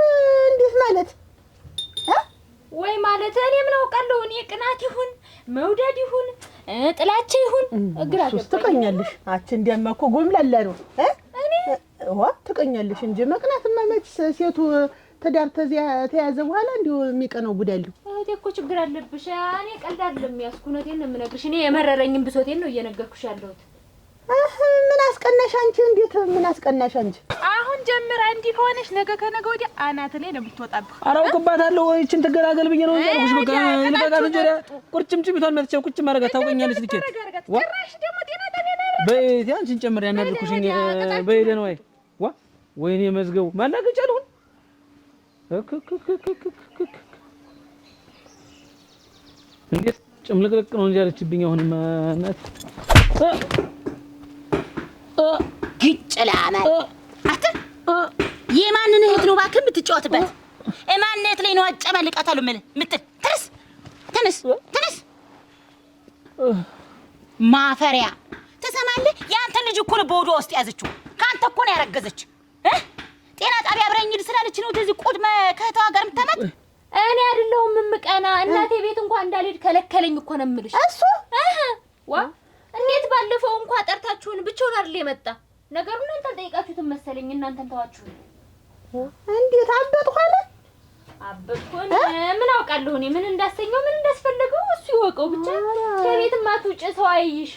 ማለት ወይ ማለት እኔ ምን አውቃለሁ? እኔ ቅናት ይሁን መውደድ ይሁን ጥላቻ ይሁን እግራ ሱስ ትቀኛለሽ። አች እንዲያማ እኮ ጎምላላ ነው እኔ ትቀኛለሽ እንጂ መቅናትማ መች ሴቱ ትዳር ተያዘ በኋላ እንዲሁ የሚቀነው ጉዳለሁ። እህቴ እኮ ችግር አለብሽ። እኔ ቀልድ አይደለም ያስኩት፣ እውነቴን ነው የምነግርሽ። እኔ የመረረኝን ብሶቴን ነው እየነገርኩሽ ያለሁት። ምን አስቀናሽ አንቺ? እንዴት ምን አስቀናሽ አንቺ? አሁን ጀምራ እንዲህ ከሆነሽ ነገ ከነገ ወዲያ አናት ላይ ነው የምትወጣብህ። አራውቅባታለሁ ወይ እቺን ትገላገል ብዬ ነው ያልኩሽ። በቃ ልበቃት እንጂ ቁርጭምጭሚቷን መጥቼ ቁጭ ማረጋት ታውቀኛለሽ። ልኬት ጭራሽ ደግሞ ጤና ጣቢያ በእቴ አንቺን ጨምር ያናልኩሽኝ በይደ ነው። ዋ ወይኔ መዝገቡ ማላገጫ አልሁን እንዴት ጭምልቅልቅ ነው እንጂ አለችብኝ። አሁንማ እናት ግጭላማ አተ የማንን እህት ነው እባክህ የምትጫወትበት? እማን እህት ላይ ነው አጨማልቃታለሁ ምትል? ተነስ ማፈሪያ ትሰማለህ? ያንተ ልጅ እኮ ነው በወዷ ውስጥ ያዘችው። ካንተ እኮ ነው ያረገዘች። ጤና ጣቢያ አብረኝ ሂድ ስላለች ነው እንደዚህ ቁድ ከእህቷ ጋር የምታመጥ። እኔ አይደለሁም የምቀና። እናቴ ቤት እንኳን እንዳልሄድ ከለከለኝ እኮ ነው የምልሽ። እሱ ዋ እንዴት ባለፈው እንኳን ጠርታችሁን ብቻውን አይደል የመጣ ነገሩ? እናንተ አልጠይቃችሁትም መሰለኝ። እናንተን ተዋችሁ። እንዴት አበጥ ሆነ? አበጥኩኝ ምን አውቃለሁ እኔ ምን እንዳሰኘው ምን እንዳስፈልገው እሱ ይወቀው። ብቻ ከቤትም አትውጭ ሰው አይይሽ።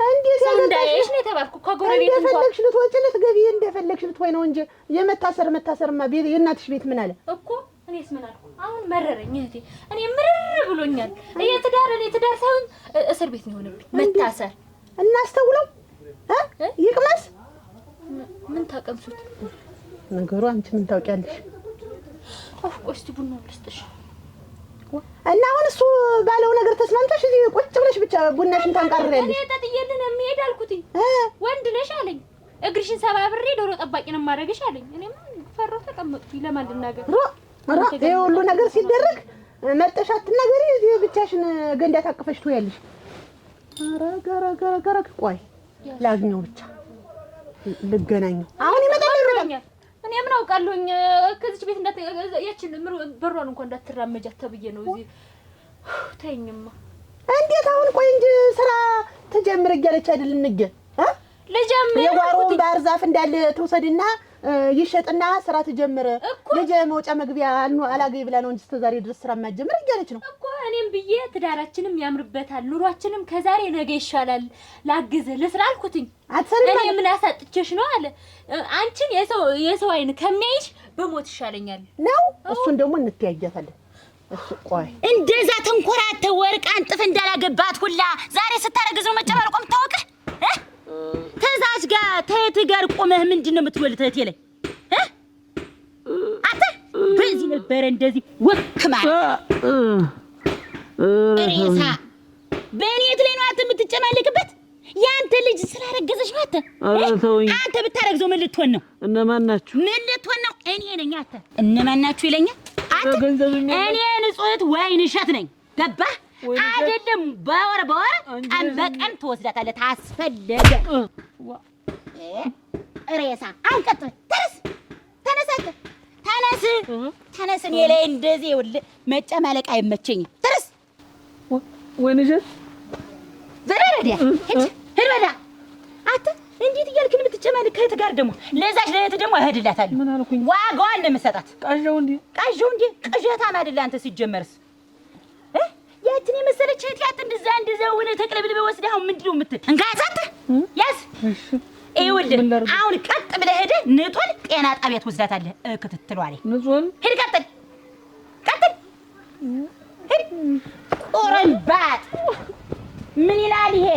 እንዴት እንዳይሽ ነው የተባልኩ። ከጎረቤት እንኳን እንደፈለግሽ ልትወጪ ልትገቢ እንደፈለግሽ ልትሆይ ነው እንጂ የመታሰርማ ቤት የእናትሽ ቤት ምን አለ እኮ። እኔስ ምን አልኩ? አሁን መረረኝ እህቴ። እኔ ምርር ብሎኛል። እኔ ትዳር ሳይሆን እስር ቤት ነው የሆነብኝ መታሰር። እናስተውለው ይቅመስ። ምን ታቀምሱት ነገሩ? አንቺ ምን ታውቂያለሽ? ቆስቲ ቡና ልስጥሽ እና አሁን እሱ ባለው ነገር ተስማምተሽ እዚህ ቁጭ ብለሽ ብቻ ቡናሽን ታንቃርሪያለሽ። እኔ ተጥየልን የሚሄድ አልኩት። ወንድ ነሽ አለኝ። እግርሽን ሰባብሬ ዶሮ ጠባቂን ማረግሽ አለኝ። እኔም ፈራው ተቀመጥኩኝ። ለማን ልናገር? ይሄ ሁሉ ነገር ሲደረግ መጠሽ አትናገሪ። እዚህ ብቻሽን ገንዳ ታቅፈሽ ትያለሽ። አረጋራ ቆይ ላግኘው ብቻ ልገናኘው። አሁን ይመጣል። እኔ ምን አውቃለሁኝ? ከዚህ ቤት ያችን በሯን እንኳን እንዳትራመጃት ተብዬ ነው እዚህ። ተይኝማ። እንዴት አሁን ቆይ እንጂ ስራ ተጀምረ እያለች አይደል? እንገ ልጀምር የጓሮውን ባህር ዛፍ እንዳለ ትውሰድና ይሸጥና ስራ ተጀምረ። ልጅ መውጫ መግቢያ አላገኝ ብላ ነው እንጂ እስከዛሬ ድረስ ስራ ማጀምር እያለች ነው እኮ። እኔም ብዬ ትዳራችንም ያምርበታል፣ ኑሯችንም ከዛሬ ነገ ይሻላል፣ ላግዝ ልስራ አልኩትኝ። እኔ ምን አሳጥቼሽ ነው አለ። አንቺን የሰው አይን ከሚያይሽ በሞት ይሻለኛል ነው። እሱን ደግሞ እንትያያታለን። እሱ ቆይ እንደዛ ተንኮራተ ወርቅ አንጥፍ እንዳላገባት ሁላ ዛሬ ስታረግዝ ነው መጨባልቆም ታወቀ። ተዛች ጋር ተየት ጋር ቆመህ ምንድነው የምትወልት? እህቴ ላይ አንተ በዚህ ነበር እንደዚህ ወክማ ሬሳ በእኔት ላይ ነው አንተ የምትጨማልቅበት? ያንተ ልጅ ስላረገዘሽ ነው አንተ ብታረግዘው ምን ልትሆን ነው? እነማን ናችሁ? ምን ልትሆን ነው? እኔ ነኝ። አንተ እነማን ናችሁ ይለኛል? አንተ እኔ ንጹህት ወይን እሸት ነኝ። ገባህ አይደለም? በወር ቀን በቀን ትወስዳታለህ ታስፈለገ። ሬሳ አንቀጥ ተነስ። እኔ ላይ እንደዚህ ይኸውልህ መጨማለቅ አይመቸኝም። ተነስ ወይን እሸት ዘረረዲያ ሂድ በዳ። አንተ እንዴት እያልክ ነው የምትጨማለቅ? ከእህት ጋር ደግሞ ለዛች ለእህት ደግሞ እሄድላታለሁ። ምን አልኩኝ? ዋጋዋን ነው የምሰጣት። ቃዣው እንዴ ቅዠታም አይደለ አንተ ሲጀመርስ? ያችን የመሰለች እህት ያት እንደዛ ሆነ ተቅለብልበ ወስደህ አሁን ምንድነው የምትል? እንጋዛት ያዝ። እሺ ይኸውልህ አሁን ቀጥ ብለህ ሄደህ ንጦል ጤና ጣቢያ ትወስዳታለህ። ክትትሏ ላይ ንጦል ሂድ። ቀጥል ሂድ። ቁርንባት ምን ይላል ይሄ?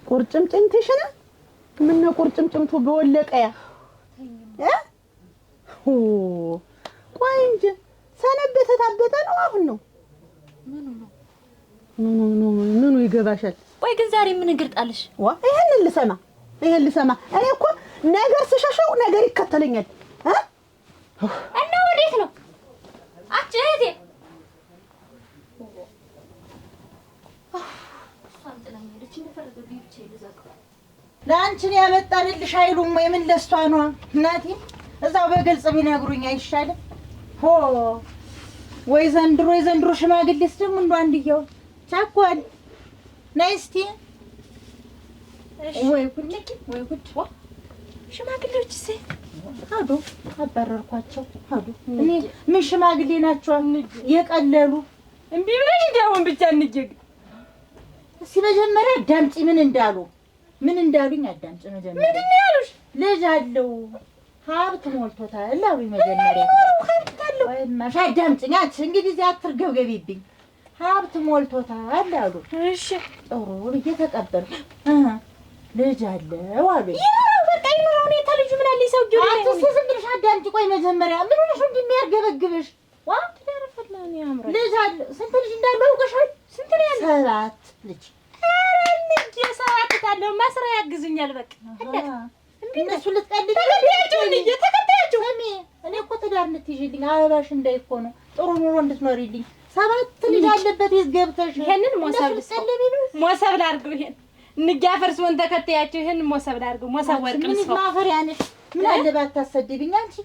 ቁርጭምጭምትሽና ምን ነው ቁርጭምጭምቱ በወለቀያ ቆይ እንጂ ሰነበተ ታበጠ ነው አሁን ነው ምኑ ይገባሻል? ቆይ ግን ዛሬ ምን እንግርጣለሽ? ይሄን ልሰማ እኔ እኮ ነገር ስሸሸው ነገር ይከተለኛል። እና ወዴት ነው አንቺ እህቴ? ለአንቺን ያመጣልሽ አይሉም ወይ? ምን ለሷ ነው እናቴ? እዛው በግልጽ ቢነግሩኝ አይሻልም? ሆ ወይ ዘንድሮ ሽማግሌስ ደግሞ እንደው አንድየው ቻኳል ነይ እስቲ ወይ ጉድ ሽማግሌዎች እሰይ አዶ አባረርኳቸው አዶ እኔ ምን ሽማግሌ ናቸው የቀለሉ እምቢ ብለሽ እንዲያውን ብቻ እንጀግ እስኪ መጀመሪያ አዳምጪ ምን እንዳሉኝ አዳምጪ መጀመሪያ ምንድን ነው ያሉሽ ልጅ አለው ሀብት ሞልቶታል አሉኝ መጀመሪያ ወይማሽ አዳምጪኝ አንቺ እንግዲህ አትርገብገቢብኝ ሀብት ሞልቶታል አሉ እሺ ጥሩ ብዬ ተቀበልኩ ልጅ አለው አሉኝ በቃ ይኖረው ነው ልጁ ምን አለ ሰው ጆሮ አንቺ ዝም ብለሽ አዳምጪ ቆይ መጀመሪያ ምን ሆነሽ እንደሚያርገበግብሽ ትዳረፈላን ያምራል ልጅ አለ ስንት ልጅ እንዳለው አውቀሻል ስንት ነው ያለው 7 ልጅ ልጅ የሰባት ካለው ማስራ ያግዙኛል በቃ እነሱ ተከታያቸው እኔ እኮ ትዳር እንድትይዥልኝ አበባሽ እንዳይኮኑ ጥሩ ኑሮ እንድትኖሪልኝ 7 ልጅ አለበት ገብተሽ ይሄንን ሞሰብ ላድርገው ይሄን እንጋፈርስ ወን ተከታያቸው ይሄን ሞሰብ ላድርገው ሞሰብ ወርቅ ምን ማፈሪያ ነሽ ምን አለባት ታሰድብኝ አንቺ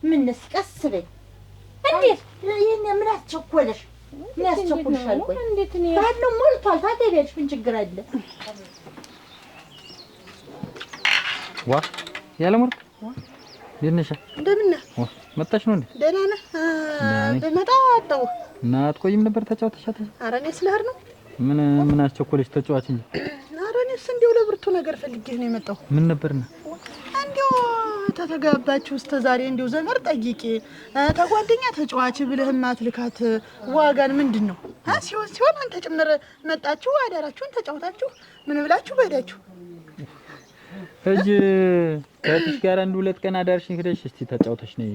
ምንስ ቀስ በይ እንዴት ይሄን ምን አስቸኮለሽ ምን ያስቸኩልሻል ቆይ እንዴት ነው ባለው ሞልቷል ታገቢያለሽ ምን ችግር አለ ዋ ያለሙር የነሻ እንደምን ነህ መጣሽ ነው እንዴ ደህና ነህ በመጣ አጣው እና አትቆይም ነበር ተጫውተሻት ኧረ እኔ ስለህር ነው ምን አስቸኮለሽ ተጫዋች እንጂ ኧረ እኔስ እንደው ለብርቱ ነገር ፈልጌ ነው የመጣው ምን ነበርና እንደው ተተጋባችሁ እስከ ዛሬ እንደው ዘመር ጠይቄ ተጓደኛ ተጫዋች ብለህ ማትልካት ዋጋን ምንድነው ሲሆን አንተ ጭምር መጣችሁ አዳራችሁን ተጫውታችሁ ምን ብላችሁ በዳችሁ እጅ ከትሽ ጋር አንድ 2 ቀን አዳርሽኝ ሄደሽ እስቲ ተጫውተሽ ነይ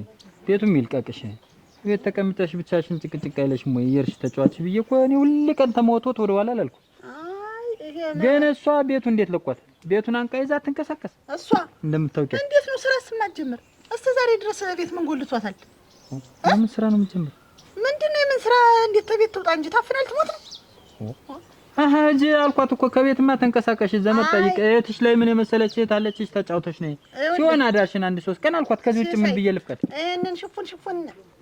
ቤቱም ይልቀቅሽ ቤት ተቀምጠሽ ብቻሽን ጭቅጭቅ አይለሽም ወይ የርሽ ተጫዋች ብዬ እኮ እኔ ሁሉ ቀን ተመውቶት ወደ ኋላ አላልኩ አይ ይሄ ግን እሷ ቤቱ እንዴት ለቋት ቤቱን አንቃ ይዛ ትንቀሳቀስ እሷ እንደምታውቂው እንዴት ነው ስራ ስማጀምር እስከ ዛሬ ድረስ ቤት ምን ጎልቷታል ምን ስራ ነው የምትጀምር ምንድነው የምን ስራ እንዴት ተቤት ተውጣ እንጂ ታፍናል ትሞት ነው እጂ አልኳት እኮ ከቤትማ ተንቀሳቀሽ ዘመድ ጠይቅ እህትሽ ላይ ምን የመሰለች እህት አለችሽ ተጫውተሽ ነይ ሲሆን አዳርሽን 1-3 ቀን አልኳት ከዚህ ውጭ ምን ብዬ ልፍቀድ እነን ሽፉን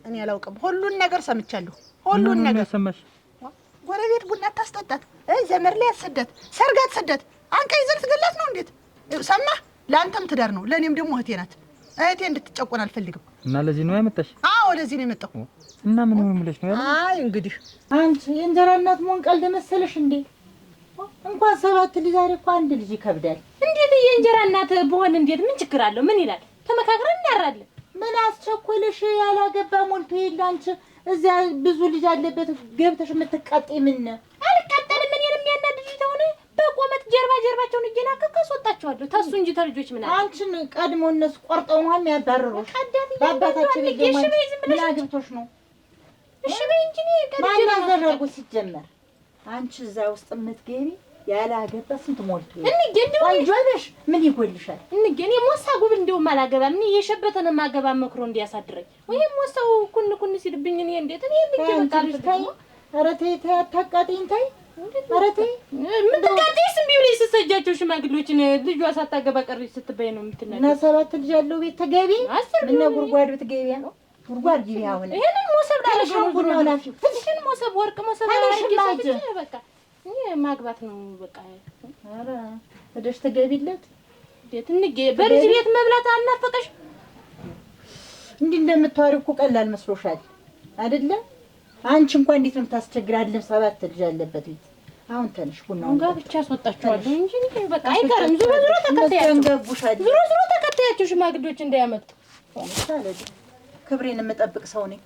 እኔ አላውቅም ሁሉን ነገር ሰምቻለሁ ሁሉን ነገር ሰማሽ ጎረቤት ቡና ታስጠጣት ዘመድ ላይ ያሰደት ሰርጋት ሰደት አንቀ ይዘር ትገላት ነው እንዴት ሰማ ለአንተም ትዳር ነው ለኔም ደግሞ እህቴ ናት እህቴ እንድትጨቆን አልፈልግም እና ለዚህ ነው ያመጣሽ አዎ ለዚህ ነው የመጣው እና ምን ሆነልሽ ነው ያለው አይ እንግዲህ አንቺ የእንጀራ እናት ሞን ቀልድ መሰለሽ እንዴ እንኳን 7 ልጅ አይደል እኮ አንድ ልጅ ይከብዳል እንዴት የእንጀራ እናት በሆነ እንዴት ምን ችግር አለው ምን ይላል ተመካክረን እናራለን ምን አስቸኮለሽ ያላገባ ሞልቶ ይላንቺ እዛ ብዙ ልጅ አለበት ገብተሽ የምትቀጤ ምን አልቀጠልም ምን የሚያናድጅ ተሆነ በቆመት ጀርባቸውን እየናከከ አስወጣቸዋለሁ ታሱ እንጂ ተልጆች ምን አለ አንቺን ቀድሞ እነሱ ቆርጠው ነው የሚያባርሩሽ ባባታችን ይገማል ምን አግብቶሽ ነው እሺ በእንጂ ማን ያዘረጉ ሲጀመር አንቺ እዛ ውስጥ የምትገቢ ያላገባ ስንት ሞልቶ ወንጀልሽ ምን ይጎልሻል እንግዲህ እኔ ሞሳ ጉብ እንደውም አላገባም እኔ የሸበተነ ማገባ መክሮ እንዲያሳድረኝ ወይም ሞሳው ኩን ሲልብኝ እኔ እንዴት እኔ ልጅ በቃ ኧረ ተይ አታቃጥይኝ ተይ ኧረ ተይ ምን ተቃጥይስ ቢውልሽ ስሰጃቸው ሽማግሌዎችን ልጇ ሳታገባ ቀርሽ ስትበይ ነው የምትናገር እና 7 ልጅ ያለው ቤት ተገቢ ምን ነው ጉርጓድ ብትገቢ ነው ጉርጓድ ግቢ አሁን ይሄንን ሞሰብ ዳረሽው ቡናው ላፊ ትንሽን ሞሰብ ወርቅ ሞሰብ አርጊ በቃ እኔ ማግባት ነው በቃ ኧረ ወደሽ ተገቢለት ቤት እንገ በልጅ ቤት መብላት አናፈቀሽ እንዴ እንደምታወሪ እኮ ቀላል መስሎሻል አይደለ አንቺ እንኳን እንዴት ነው ታስቸግራለህ 7 ልጅ ያለበት ቤት አሁን ተነሽ ቡናውን ጋር ብቻ አስወጣቸዋለሁ እንጂ በቃ አይቀርም ዙሮ ተከታያቸው ሽማግሌዎች እንዳያመጡ ክብሬን የምጠብቅ ሰው ነኝ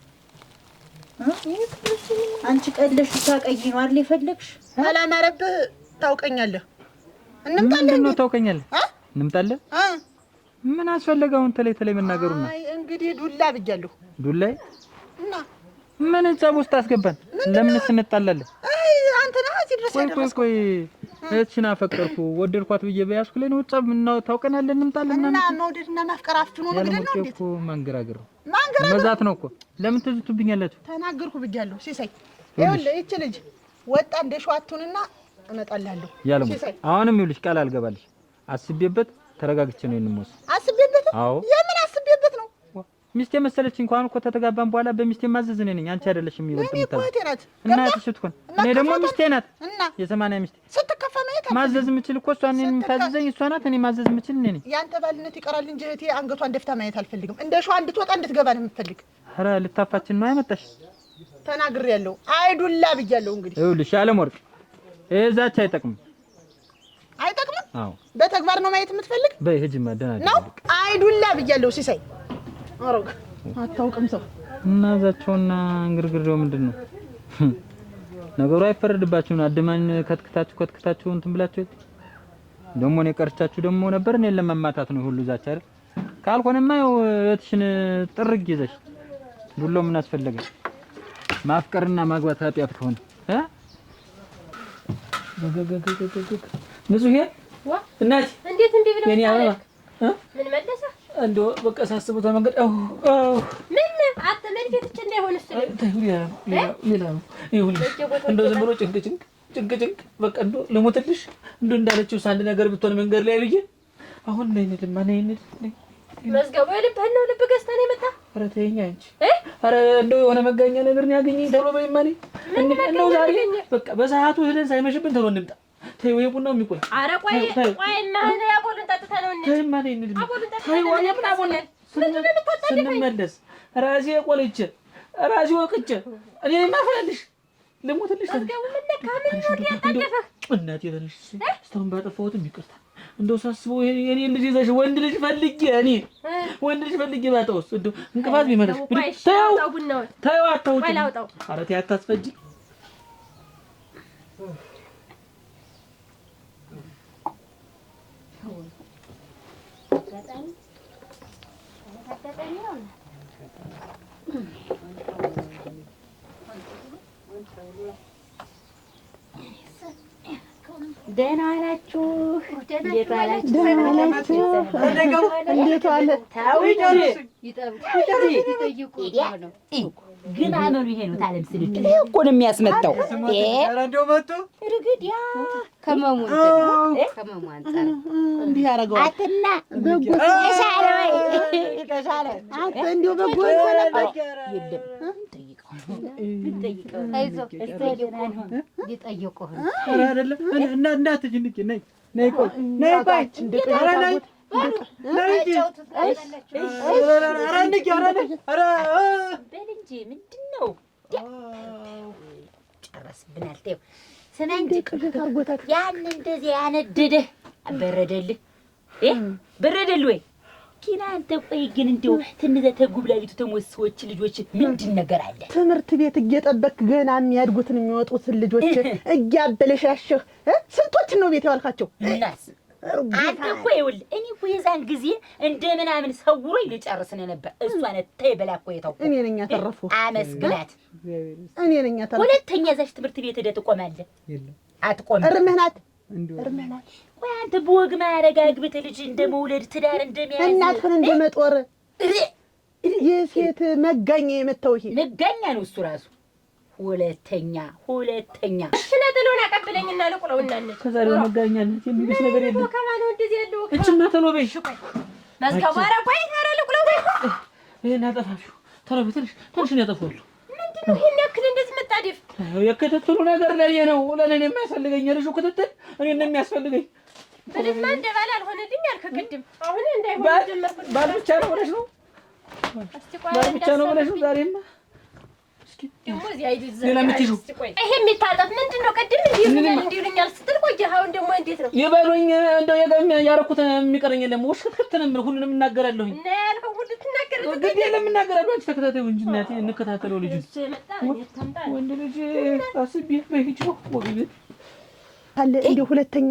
አንቺ ቀለሽ ታቀይ ነው አይደል የፈለግሽ አላማረብህ ታውቀኛለህ እንምጣለን ነው ታውቀኛለህ እንምጣለን ምን አስፈልጋውን ተለይ መናገሩና አይ እንግዲህ ዱላ ብያለሁ ዱላይ እና ምን ጸብ ውስጥ አስገባን ለምን እንጣላለን አይ አንተ ነህ እዚህ ድረስ ያደረስኩ ቆይ እቺና ፈቀርኩ ወደድኳት ብዬ በያዝኩ ላይ ነው ጸብ እና ታውቀናለን እንምጣለን እና መውደድና ማፍቀር አፍጥኖ ነው ግደል ነው እንዴ ማንገራገር መዛት ነው እኮ ለምን ትዝቱብኛላችሁ ተናገርኩ ብያለሁ ሲሳይ ይኸውልህ እቺ ልጅ ወጣ እንደሸዋቱንና እመጣላለሁ ሲሳይ አሁንም ይኸውልሽ ቃል አልገባልሽ አስቤበት ተረጋግቼ ነው እንሞስ አስቤበት አዎ የምን አስቤበት ነው ሚስቴ መሰለች እንኳን እኮ ተተጋባን በኋላ በሚስቴ ማዘዝ እኔ ነኝ። አንቺ አይደለሽም የሚበልጥ እኔ እኮ እህቴ ናት። እናትሽ ትሆን እኔ ደግሞ ሚስቴ ናት። የሰማንያ ሚስቴ ስትከፋ ማየት ማዘዝ የምችል እኮ እሷ እኔን የምታዘዘኝ እሷ ናት። እኔ ማዘዝ የምችል እኔ ነኝ። ያንተ ባልነት ይቀራል እንጂ እህቴ አንገቷን ደፍታ ማየት አልፈልግም። እንደ ሸዋ እንድትወጣ እንድትገባ ነው የምፈልግ። ኧረ ልታፋችን ነው አይመጣሽ። ተናግሬያለሁ። አይዱላ ብያለሁ። እንግዲህ ይኸውልሽ አለም ወርቅ እዛች አይጠቅምም። አይጠቅምም? አዎ በተግባር ነው ማየት የምትፈልግ? በይ ሂጂማ ደህና ነው። አይዱላ ብያለሁ። ሲሳይ አሮግ አታውቅም ሰው እና እዛቸውና እንግርግሬው ምንድን ነው ነገሩ? አይፈረድባችሁም። አድማኝ ከትክታችሁ እንትን ብላችሁ ደግሞ እኔ ቀርቻችሁ ደግሞ ነበር እኔን ለመማታት ነው ሁሉ ዛቻ አይደል? ካልሆነማ ያው እህትሽን ጥርግ ይዘሽ ዱሎ ምን አስፈለገ? ማፍቀርና ማግባት ኃጢአት ከሆነ ንጹህ እናት እንዴት እንዲህ ብለው የኔ አበባ ምን መለሰ? እንደው በቃ ሳስበው ተመንገድ ምን አትመልከት እጭ እንዳይሆን እሱ ሌላ ነው ይኸውልሽ፣ እንደው ዝም ብሎ ጭንቅ በቃ እንደው ልሞትልሽ እንደው እንዳለችው አንድ ነገር ብትሆን መንገድ ላይ ብዬ አሁን ነይ መዝገቡ የልብህን ነው። ልብ ገዝተህ ነው የመጣ? ኧረ ተይኝ አንቺ። ኧረ እንደው የሆነ መጋኛ ነገር ነው ያገኘኝ ተብሎ በይማኔ እንደው ዛሬ በቃ በሰዓቱ ሄደን ሳይመሽብን ተብሎ እንምጣ። ተይው የቡናው የሚቆይ ኧረ ቆይማ ያቦሉን ጠጥተህ ነው እንዴ? ተይማ ነይ እንሂድ። ተይው አቦል ስንመለስ ራሴ ቆልቼ ራሴ ወቅቼ እኔ ማፈልልሽ ልሞትልሽ። መዝገቡ ምን ነካ? ምን ነው ያጣደፈህ? እናቴ ተነሽ እስካሁን ባጠፋሁትም ይቅርታ። እንደው ሳስበው የኔ ልጅ ይዘሽ ወንድ ልጅ ፈልጌ ባጣውስ እንደው እንቅፋት ቢመለስ ተይው አታውጪ። ኧረ ተይ አታስፈጂ። ደህና ዋላችሁ? እንዴት ዋላችሁ? እንዴት ዋለ? ግን አመሉ ይሄ ነው። ታለም ስልክ እኮ ነው የሚያስመጣው። እንደው መጡ ርግዲያ ከመሙ አንጻር እንዲህ ያደርገዋል። አትና በጎ ተሻለ ወይ ተሻለ? አንተ እንደው በጎ ነበር። የለም ጠይቀው አይዞህ ሊጠይቁህ ኧረ አይደለም እናትሽ ነይ ቆይ ኧረ ነይ በል እንጂ ምንድን ነው ጨረስብናል። ተይው ስማ እንጂ ያን እንደዚህ ያነደደህ በረደልህ ወይ? ግን አንተ ቆይ ግን እንደው ትንዘ ተጉብላሊቱ ተሞስዎች ልጆች ምንድን ነገር አለ? ትምህርት ቤት እየጠበቅክ ገና የሚያድጉትን የሚወጡትን ልጆች እያበለሻሸህ ስንቶችን ነው ቤት ያዋልካቸው? እናስ አንተ እኮ ይኸውልህ እኔ እኮ የዛን ጊዜ እንደ ምናምን ሰውሮኝ ልጨርስ ነው ነበር። እሷን ተይ በላ እኮ የታውኩ እኔ ነኝ ያተረፍኩ። አመስግናት። እኔ ነኝ ያተረፍኩ። ሁለተኛ እዛች ትምህርት ቤት ሄደህ ትቆማለህ? አትቆምም። እርምህ ናት። ቆይ አንተ በወግ ማዕረግ አግብተህ ልጅ እንደመውለድ ትዳር እንደሚያዝ እናትህን እንደመጦር የሴት መጋኛ የመታው ይሄ መጋኛ ነው እሱ ራሱ። ሁለተኛ እሺ ነጥሎን አቀብለኝና ልቁለውና እንዴ ከዛሬ መጋኛነት የሚልሽ ነገር የለም። ከማለው እንደዚህ ያለው እችማ ተሎ በይ። መዝገቡ ኧረ ቆይ ኧረ ልቁለው ይሄን አጠፋሽው። ተሎ ትንሽ ነው ያጠፋሁት። ምንድነው ይሄን ያክል እንደዚህ መጣደፍ? የክትትሉ ነገር ለኔ ነው ለኔ የሚያስፈልገኝ የልጁ ክትትል እኔ ነው የሚያስፈልገኝ። ምንም እንደባል አልሆነልኝ አልክ ቅድም። አሁን እንዳይሆን ጀመርኩት። ባል ብቻ ነው ብለሽ ነው ዛሬማ ደግሞ እዚህ አይደል ሌላ የምትይዙ ይሄ የሚታጠፍ ምንድነው? ቅድም እንዲሉኛል ስትል ቆየህ። አሁን ደግሞ እንዴት ነው ይበሉኝ? እንደው ያረኩት የሚቀረኝ የለም። ውሽክት ነው የምልህ። ሁሉንም እናገራለሁኝ እና ያልከው ሁሉ ትናገራለህ። ግድ የለም እናገራለሁ። አንቺ ተከታተዩ እንጂ እናቴ እንከታተለው። ልጅ ወንድ ልጅ አስቢ በሂጅ ነው ወግቢ አለ እንደ ሁለተኛ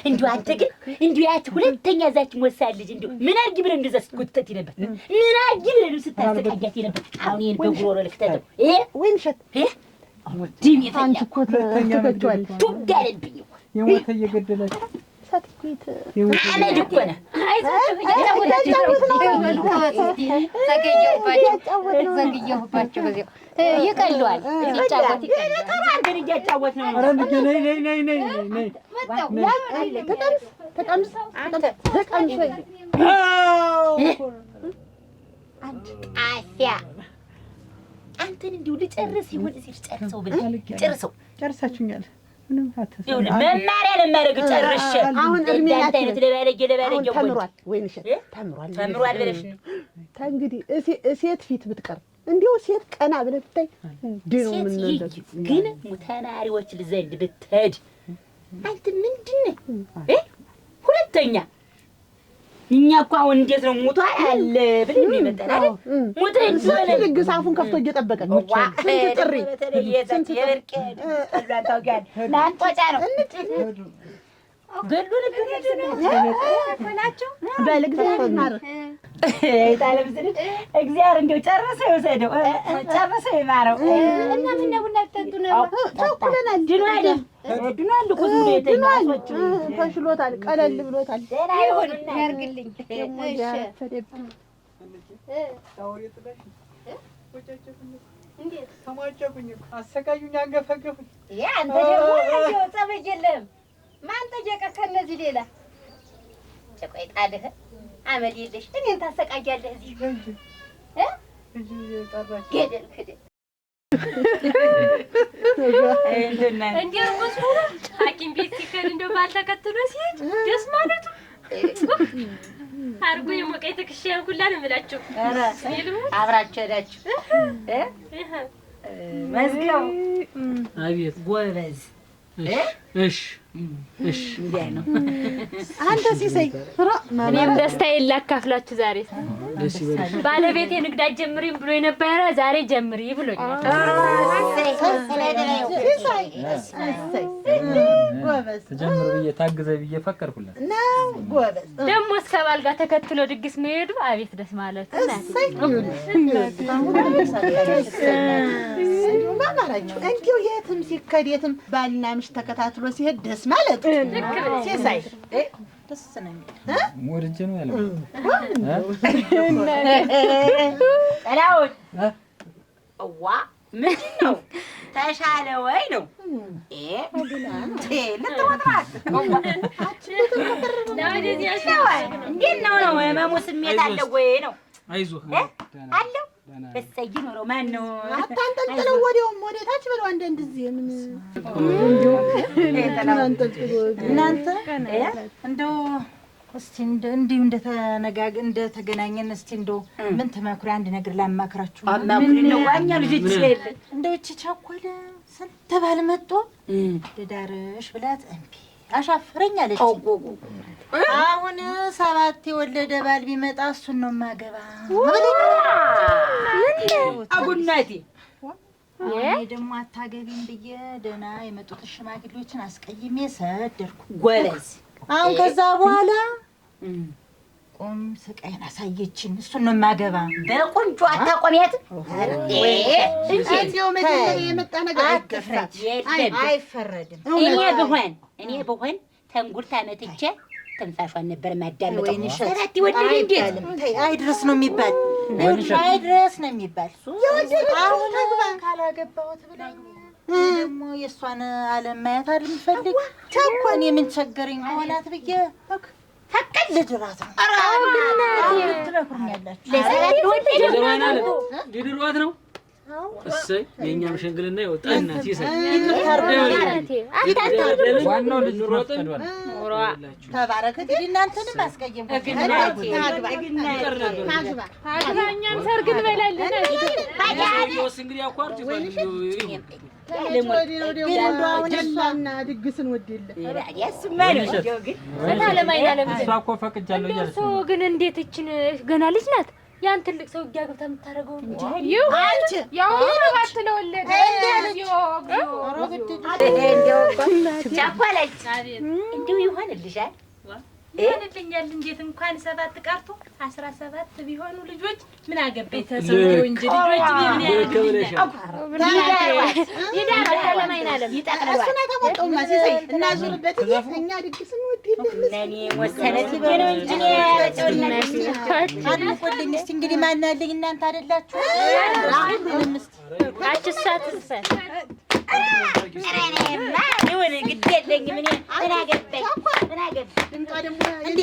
እንዲሁ አንተ ግን እንዲሁ ያቺ ሁለተኛ እዛች ወሳል ልጅ እንዲሁ ምን አድርጊ ብለህ እንደዛ ስትጎተት ነበር? ምን አድርጊ ብለህ ስታሰቃያት ነበር? አሁን ይሄን በጉሮሮ ልክተተው ወይን ሸት ዲም አንቺ እኮ ተገደዋል። ቱጋለብኝ እኮ የሞተ እየገደለች ሳትኩት አመድ እኮ ነህ። ዘግየሁባቸው በዚያው ይቀለዋል። ይጫወት እያጫወት ነው። ኧረ ነይ ተቀምሰው አንተ ቃፊያ አንተን እንዲሁ ልጨርስ ይሁን እዚህ ልጨርሰው ልጨርሰው ጨርሳችሁኛል። መማሪያ ለማድረግ ጨርሼ አሁን እድሜያት አይነት ለባለጌ ተምሯል ወይንሽ ተምሯል ብለሽ ነው እንግዲህ ሴት ፊት ብትቀር እንዲሁ ሴት ቀና ብለህ ብታይ ድሮ ምን እንደዚህ ግን ተማሪዎች ዘንድ ብትሄድ አንተ ምንድን ነህ? ሁለተኛ እኛ እኮ አሁን እንዴት ነው ሙቷ አለ ብለን ነው የመጣን አይደል? ሙቷ እንዴት ልግስ አፉን ከፍቶ እየጠበቀ ነው። ስንት ጥሪ ስንት የርቅ ታውቃለህ ጋር ናንጦጫ ነው ገሉ ናቸው በልግዛት ማር አይታለም ዝል እግዚአብሔር እንደው ጨረሰ ይወሰደው ጨረሰ ይማረው እና ምን ቡና ተጠጡ ነው ተኩለናል። ድኗል እኮ ዝም ብሎ የተኛሶች ተሽሎታል፣ ቀለል ብሎታል። ደህና ይሁን ያርግልኝ። እንዴት ተሟጨቁኝ፣ አሰቃዩኝ፣ አንገፈገፉኝ። ያ አንተ ደግሞ እንደው ጸበጅ የለም ማን ጠየቀ? ከነዚህ ሌላ ጨቆይ ጣልህ አመል የለሽ እኔን ታሰቃያለህ እዚህ ገደል ክደል እንዴት ወስዶ ሐኪም ቤት ሲከድ እንደው ባልተከትሎ ሲሄድ ደስ ማለቱ አርጎ የሞቀኝ ትክሻዬን ሁላ ነው የምላቸው። አብራችሁ ሄዳችሁ መዝገቡ አቤት ጎበዝ እሺ እንዲያ ነው። አንተ ሲሰይ እኔም ደስታዬን ላካፍላችሁ ዛሬ ደስ ይበልሽ። ባለቤቴ ንግድ አትጀምሪም ብሎ የነበረ ዛሬ ጀምሪ ብሎኛል። ተጀምር ብዬ ታግዘ ብዬ ፈቀድኩላት ነው ጎበዝ። ደግሞ እስከ ባል ጋር ተከትሎ ድግስ መሄዱ አቤት ደስ ማለቱ ማማራችሁ እንዲሁ የትም ሲከድ የትም ባልና ምሽት ተከታትሎ ሲሄድ ደስ ማለቱ ሲሳይ ደስ ነው ወርጄ ነው ያለው ጠላውን ዋ ምንድን ነው ተሻለ ወይ ነው እንዴት ነው ህመሙ ስሜት አለው ወይ ነው አይዞህ አለው በሰይ ኖረው ማን ነው አታንጠልጥለው ወዲያውም ወደታች በለው አንዳንድ ጊዜ ምን እናንተ እንደው እስቲ እንዲሁ እንደተገናኘን እስቲ እንደው ምን ተመክሪ አንድ ነገር ላማክራችሁ። ምን ነው ዋኛ ልጅ ስለሌለ እንደው እቺ ቸኮለ ስንት ባል መጥቶ ልዳርሽ ብላት እምቢ አሻፈረኝ አለች። አሁን 7 የወለደ ባል ቢመጣ እሱን ነው ማገባ አጉናቴ እኔ ደግሞ አታገቢም ብዬ ደህና የመጡት ሽማግሌዎችን አስቀይሜ ሰደርኩ። ጎበዝ አሁን ከዛ በኋላ ቁም ስቃይን አሳየችን። እሱን ነው ማገባ። በቁንጮ አታቆሚያት እንዲያው መጀመሪያ የመጣ ነገር አይፈረድም። እኔ ብሆን ተንጉርታ መትቼ ትንፋሿን ነበር ማዳመጥ። ሰባት ይወደድ እንዴት አይድረስ ነው የሚባል አይድረስ ነው የሚባል። አሁን ካላገባሁት ብላኝ ደግሞ የእሷን ዓለም ማየት አይደል የምፈልግ ቸኮን የምንቸገረኝ ከሆናት ብዬ ፈቀድ ልድራት ነው። ትነግሩኛላችሁ ሊድሯት ነው። እሰይ የእኛም ሽንግልና ይወጣና ሲሰይ ዋናው ልጅ ሮጥን ተባረከት። እናንተንም አስቀየምኩ። እኛም ሰርግ እንበላለን። እንግዲህ አቋርጭ እሷና ድግስን ወድለ እሷ እኮ ፈቅጃለሁ እያለች ነው። ግን እንዴት እችን ገና ልጅ ናት ያን ትልቅ ሰው እያገብታ የምታደርገው እንጂ አንቺ ያው ባት ለወለደ እንዲሁ ይሆንልሻል ይሆንልኛል። እንዴት እንኳን 7 ቀርቶ 17 ቢሆኑ ልጆች ምን አገባኝ ተሰውው እንጂ ልጆች ምን ያህል እሱና ተሞጠውማ ሲሳይ እናዙርበት እኛ ድግስን ወድለ እኔ ወሰነት ነው እንጂ አንቆልኝ። እስቲ እንግዲህ ማን አለኝ እናንተ አይደላችሁ? አችሳት ይሁን ግድ የለኝም እኔ ምን አገባኝ ምን አገባኝ እንኳ ደግሞ ልጅ